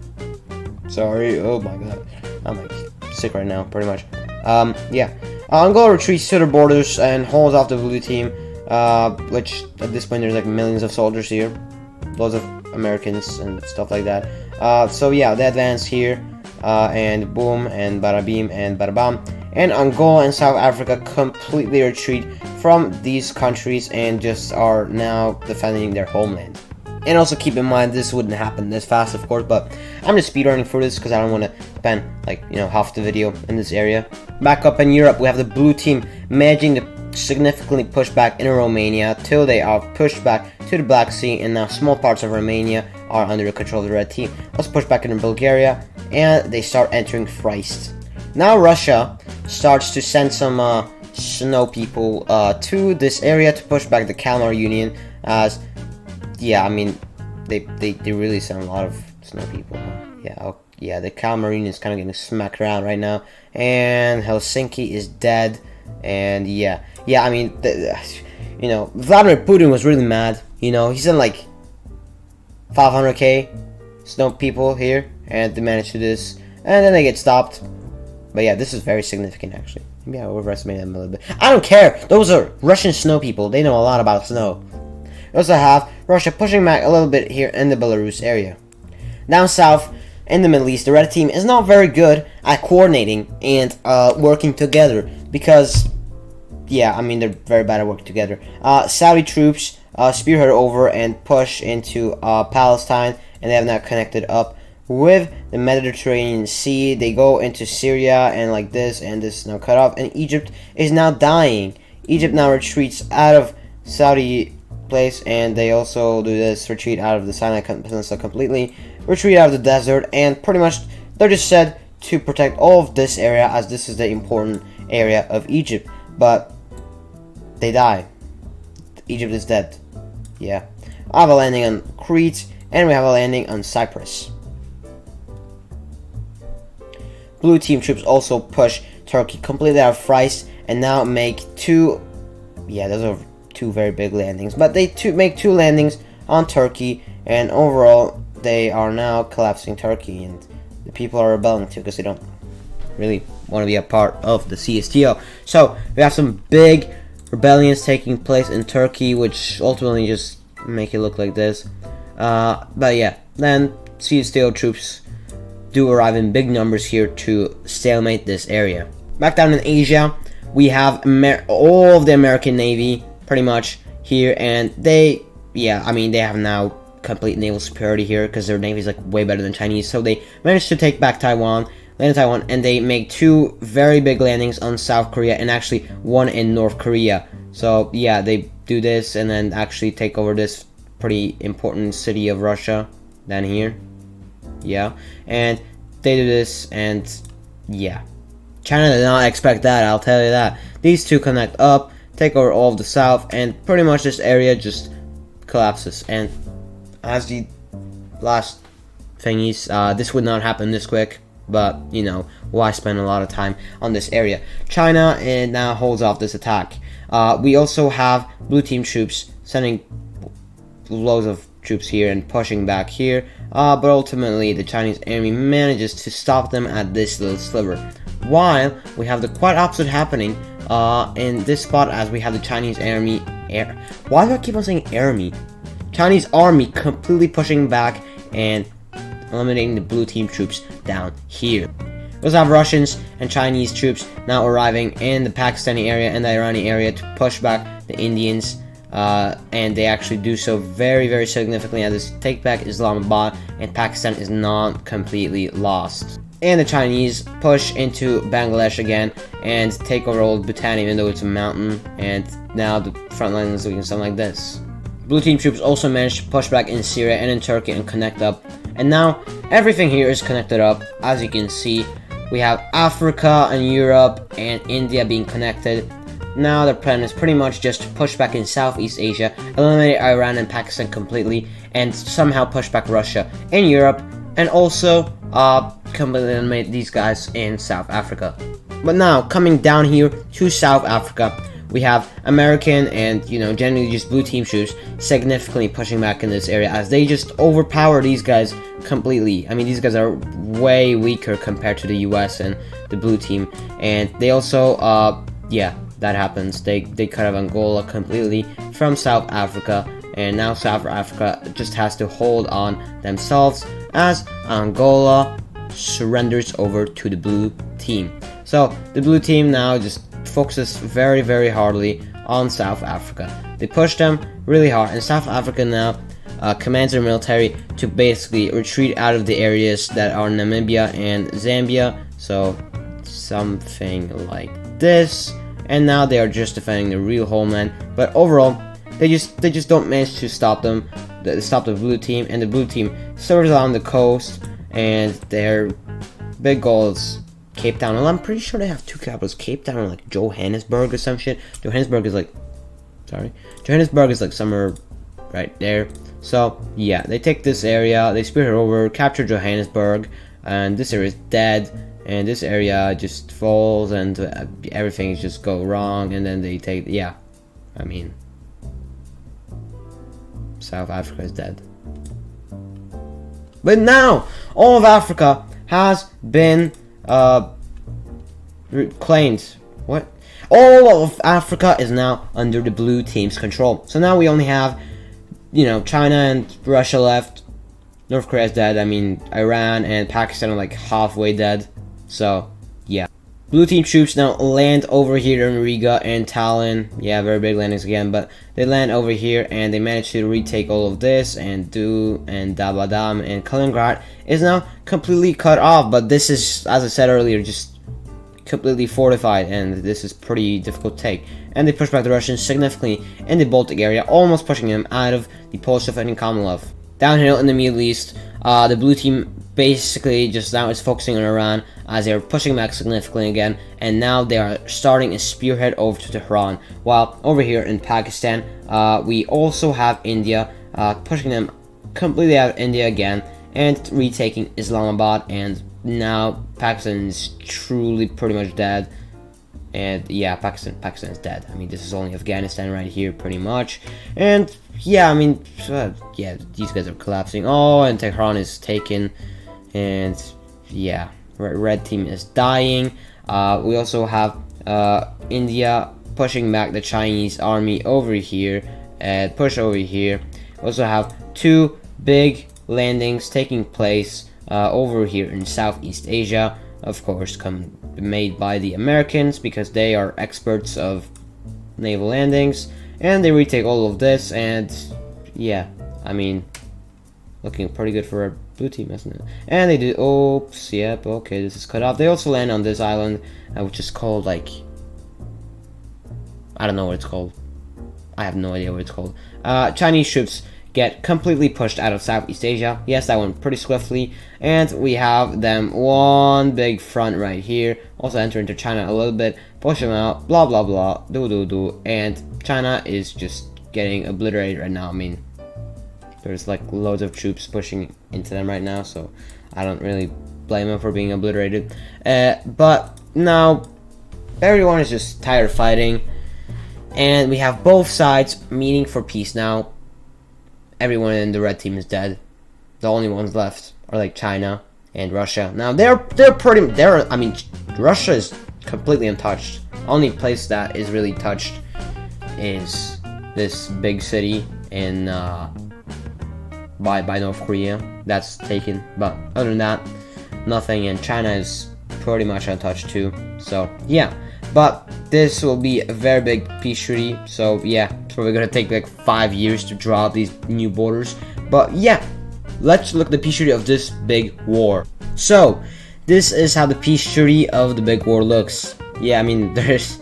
Sorry, oh my god. I'm like sick right now, pretty much. Yeah. Angola retreats to their borders and holds off the blue team, which at this point there's like millions of soldiers here. Lots of Americans and stuff like that. So yeah, they advance here, and boom, and bada beam, and bada bam. And Angola and South Africa completely retreat from these countries and just are now defending their homeland. And also keep in mind, this wouldn't happen this fast, of course, but I'm just speedrunning through this because I don't want to spend, like, you know, half the video in this area. Back up in Europe, we have the blue team managing to significantly push back in Romania till they are pushed back to the Black Sea, and now small parts of Romania are under the control of the red team. Let's push back into Bulgaria, and they start entering Thrice. Now Russia starts to send some snow people to this area to push back the Kalmar Union. As yeah, I mean they really sent a lot of snow people. Yeah, the Kalmar Union is kind of getting smacked around right now, and Helsinki is dead. And yeah, I mean, you know, Vladimir Putin was really mad. You know, he sent like 500k snow people here, and they managed to do this, and then they get stopped. But yeah, this is very significant actually. Maybe I overestimated them a little bit. I don't care. Those are Russian snow people. They know a lot about snow. We also have Russia pushing back a little bit here in the Belarus area. Down south in the Middle East, the Red Team is not very good at coordinating and working together because, yeah, I mean, they're very bad at working together. Saudi troops spearhead over and push into Palestine, and they have now connected up with the Mediterranean Sea. They go into Syria and like this, and this is now cut off, and Egypt is now dying. Egypt now retreats out of Saudi place, and they also do this retreat out of the Sinai Peninsula completely, retreat out of the desert, and pretty much they're just said to protect all of this area as this is the important area of Egypt. But they die. Egypt is dead. Yeah. I have a landing on Crete, and we have a landing on Cyprus. Blue team troops also push Turkey completely out of Thrice, and now make two, yeah, those are two very big landings, but they make two landings on Turkey, and overall they are now collapsing Turkey, and the people are rebelling too because they don't really want to be a part of the CSTO. So we have some big rebellions taking place in Turkey, which ultimately just make it look like this. But yeah, then CSTO troops do arrive in big numbers here to stalemate this area. Back down in Asia, we have all of the American Navy pretty much here, and they, yeah, I mean, they have now complete naval superiority here because their navy is like way better than Chinese. So they managed to take back Taiwan, land in Taiwan, and they make two very big landings on South Korea and actually one in North Korea. So yeah, they do this and then actually take over this pretty important city of Russia down here. Yeah, and they do this, and yeah, China did not expect that, I'll tell you that. These two connect up, take over all of the south, and pretty much this area just collapses. And as the last thingies, this would not happen this quick, but you know, why spend a lot of time on this area? China now holds off this attack. We also have blue team troops sending loads of troops here and pushing back here, but ultimately the Chinese army manages to stop them at this little sliver, while we have the quite opposite happening in this spot, as we have the Chinese army why do I keep on saying army? Chinese army completely pushing back and eliminating the blue team troops down here. We also have Russians and Chinese troops now arriving in the Pakistani area and the Irani area to push back the Indians, and they actually do so very, very significantly as this take back Islamabad, and Pakistan is not completely lost. And the Chinese push into Bangladesh again and take over old Bhutan, even though it's a mountain, and now the front line is looking something like this. Blue team troops also managed to push back in Syria and in Turkey and connect up, and now everything here is connected up. As you can see, we have Africa and Europe and India being connected. Now the plan is pretty much just to push back in Southeast Asia, eliminate Iran and Pakistan completely, and somehow push back Russia in Europe, and also completely eliminate these guys in South Africa. But now, coming down here to South Africa, we have American and, you know, generally just blue team troops significantly pushing back in this area as they just overpower these guys completely. I mean, these guys are way weaker compared to the US and the blue team, and they also, yeah, that happens. They cut off Angola completely from South Africa, and now South Africa just has to hold on themselves as Angola surrenders over to the blue team. So the blue team now just focuses very, very hardly on South Africa. They push them really hard, and South Africa now commands their military to basically retreat out of the areas that are Namibia and Zambia. So something like this. And now they are just defending the real homeland. But overall, they just don't manage to stop them. Stop the blue team, and the blue team serves along the coast. And their big goal is Cape Town. Well, I'm pretty sure they have two capitals, Cape Town or like Johannesburg or some shit. Johannesburg is like somewhere right there. So yeah, they take this area, they spearhead over, capture Johannesburg, and this area is dead, and this area just falls, and everything just go wrong, and then they take, yeah, I mean, South Africa is dead. But now all of Africa has been claimed. What? All of Africa is now under the blue team's control. So now we only have, you know, China and Russia left. North Korea is dead. I mean, Iran and Pakistan are like halfway dead. So yeah, blue team troops now land over here in Riga and Tallinn. Yeah, very big landings again, but they land over here and they manage to retake all of this, and Dabadam and Kaliningrad is now completely cut off. But this is, as I said earlier, just completely fortified, and this is pretty difficult to take. And they push back the Russians significantly in the Baltic area, almost pushing them out of the Polish-Lithuanian Commonwealth. Downhill in the Middle East, the blue team basically just now is focusing on Iran as they are pushing back significantly again, and now they are starting a spearhead over to Tehran. While over here in Pakistan, we also have India pushing them completely out of India again and retaking Islamabad, and now Pakistan is truly pretty much dead. And yeah, Pakistan is dead. I mean, this is only Afghanistan right here, pretty much. And yeah, I mean, yeah, these guys are collapsing. Oh, and Tehran is taken. And yeah, red team is dying. We also have India pushing back the Chinese army over here and push over here. We also have two big landings taking place over here in Southeast Asia. Of course, made by the Americans because they are experts of naval landings, and they retake all of this. And yeah, I mean, looking pretty good for our blue team, isn't it? And they do, oops, yep, okay, this is cut off. They also land on this island, which is called, like, I don't know what it's called. I have no idea what it's called. Chinese troops get completely pushed out of Southeast Asia. Yes, that went pretty swiftly. And we have them one big front right here. Also enter into China a little bit, push them out, blah blah blah, do. And China is just getting obliterated right now. I mean, there's like loads of troops pushing into them right now, so I don't really blame them for being obliterated. But now everyone is just tired of fighting, and we have both sides meeting for peace now. Everyone in the red team is dead. The only ones left are like China and Russia. Now I mean, Russia is completely untouched. Only place that is really touched is this big city in by North Korea. That's taken, but other than that, nothing. And China is pretty much untouched too. So yeah, but this will be a very big peace treaty. So yeah, it's probably gonna take like 5 years to draw up these new borders. But yeah, let's look at the peace treaty of this big war. So this is how the peace treaty of the big war looks. Yeah, I mean, there's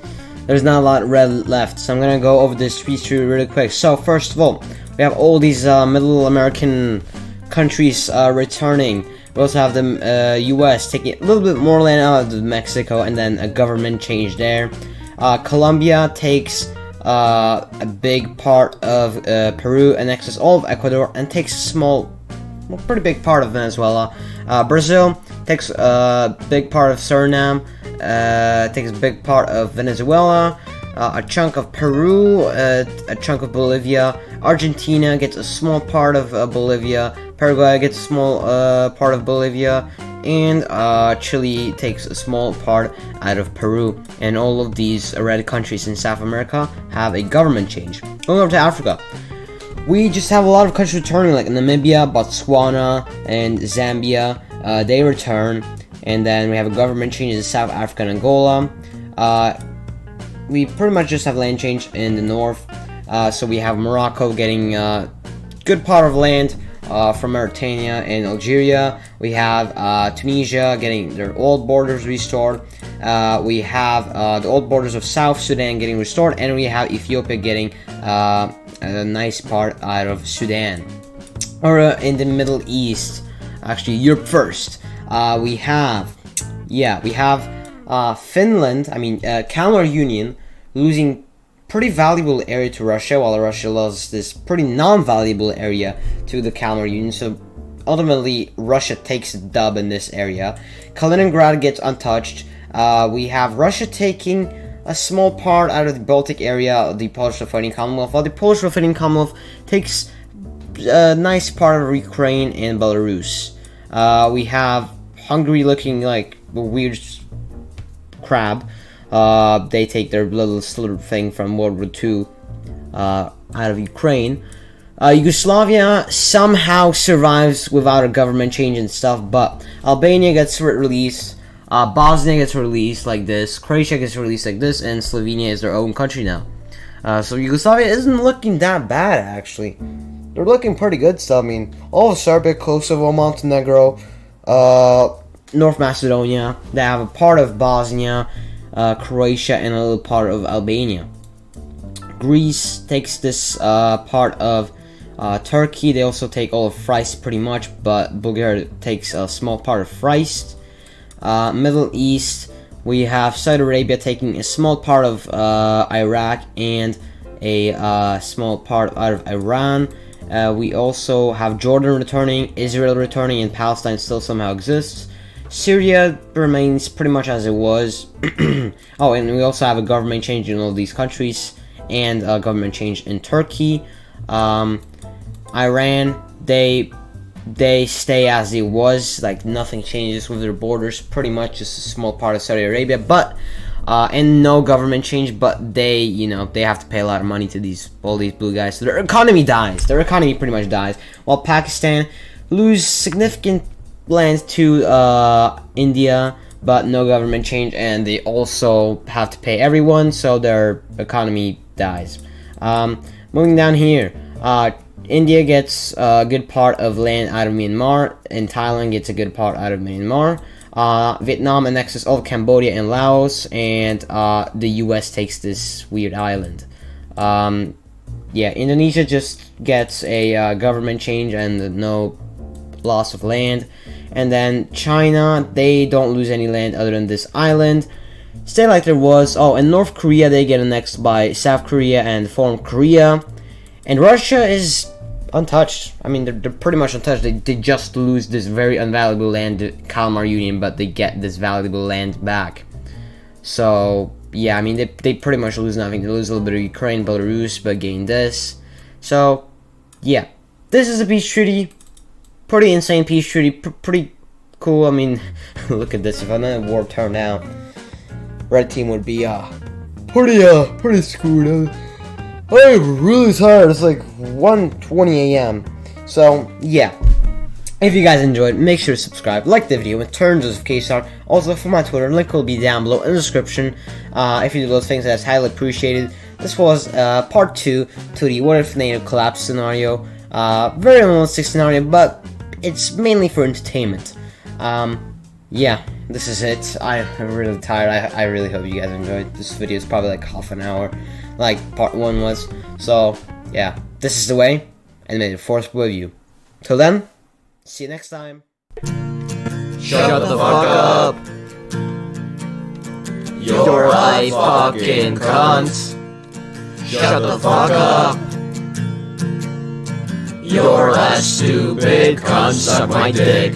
not a lot red left, so I'm gonna go over this peace treaty really quick. So first of all, we have all these Middle American countries returning. We also have the U.S. taking a little bit more land out of Mexico, and then a government change there. Colombia takes a big part of Peru, annexes all of Ecuador, and takes a small, well, pretty big part of Venezuela. Brazil takes a big part of Suriname, takes a big part of Venezuela, a chunk of Peru, a chunk of Bolivia. Argentina gets a small part of Bolivia. Paraguay gets a small part of Bolivia, and Chile takes a small part out of Peru. And all of these red countries in South America have a government change. Going over to Africa, we just have a lot of countries returning, like Namibia, Botswana, and Zambia. They return, and then we have a government change in South Africa and Angola. We pretty much just have land change in the north. So we have Morocco getting a good part of land from Mauritania and Algeria. We have Tunisia getting their old borders restored. We have the old borders of South Sudan getting restored, and we have Ethiopia getting a nice part out of Sudan. Or in the Middle East, actually Europe first, we have yeah, we have Finland, Kalmar Union, losing pretty valuable area to Russia, while Russia lost this pretty non-valuable area to the Kalmar Union. So ultimately, Russia takes a dub in this area. Kaliningrad gets untouched. We have Russia taking a small part out of the Baltic area of the Polish-Lithuanian Commonwealth, while the Polish-Lithuanian Commonwealth takes a nice part of Ukraine and Belarus. We have Hungary looking like a weird crab. They take their little slurp thing from World War II out of Ukraine. Yugoslavia somehow survives without a government change and stuff, but Albania gets released, Bosnia gets released like this, Croatia gets released like this, and Slovenia is their own country now. So Yugoslavia isn't looking that bad, actually. They're looking pretty good still. I mean, all of Serbia, Kosovo, Montenegro, North Macedonia, they have a part of Bosnia, Croatia, and a little part of Albania. Greece takes this part of Turkey. They also take all of Thrace pretty much, but Bulgaria takes a small part of Thrace. Middle East, we have Saudi Arabia taking a small part of Iraq and a small part out of Iran. We also have Jordan returning, Israel returning, and Palestine still somehow exists. Syria remains pretty much as it was. Oh, and we also have a government change in all these countries, and a government change in Turkey. Iran, they stay as it was, like nothing changes with their borders, pretty much just a small part of Saudi Arabia, but and no government change, but they have to pay a lot of money to all these blue guys, so their economy dies. Their economy pretty much dies, while Pakistan lose significant land to India, but no government change, and they also have to pay everyone, so their economy dies. Moving down here, India gets a good part of land out of Myanmar, and Thailand gets a good part out of Myanmar. Vietnam annexes all of Cambodia and Laos, and the US takes this weird island. Yeah, Indonesia just gets a government change and no loss of land. And then China, they don't lose any land other than this island. Stay like there was. Oh, and North Korea, they get annexed by South Korea and form Korea. And Russia is untouched. I mean, they're pretty much untouched. They just lose this very unvaluable land, the Kalmar Union, but they get this valuable land back. So, yeah, I mean, they pretty much lose nothing. They lose a little bit of Ukraine, Belarus, but gain this. So, yeah, this is a peace treaty. Pretty insane peace treaty. Pretty cool. I mean, look at this. If another war turned out, red team would be pretty screwed. I'm really tired. It's like 1:20 a.m. So, yeah. If you guys enjoyed, make sure to subscribe, like the video, and turn notifications on. Also, for my Twitter, link will be down below in the description. If you do those things, that's highly appreciated. This was part 2 to the what if NATO collapse scenario. Very unrealistic scenario, but it's mainly for entertainment. Yeah, this is it. I'm really tired. I really hope you guys enjoyed. This video is probably like half an hour, like part 1 was. So, yeah, this is the way, and may the force be with you. Till then, see you next time. Shut the fuck up. You're a fucking cunt. Shut the fuck up. You're a stupid cunt. Suck my dick.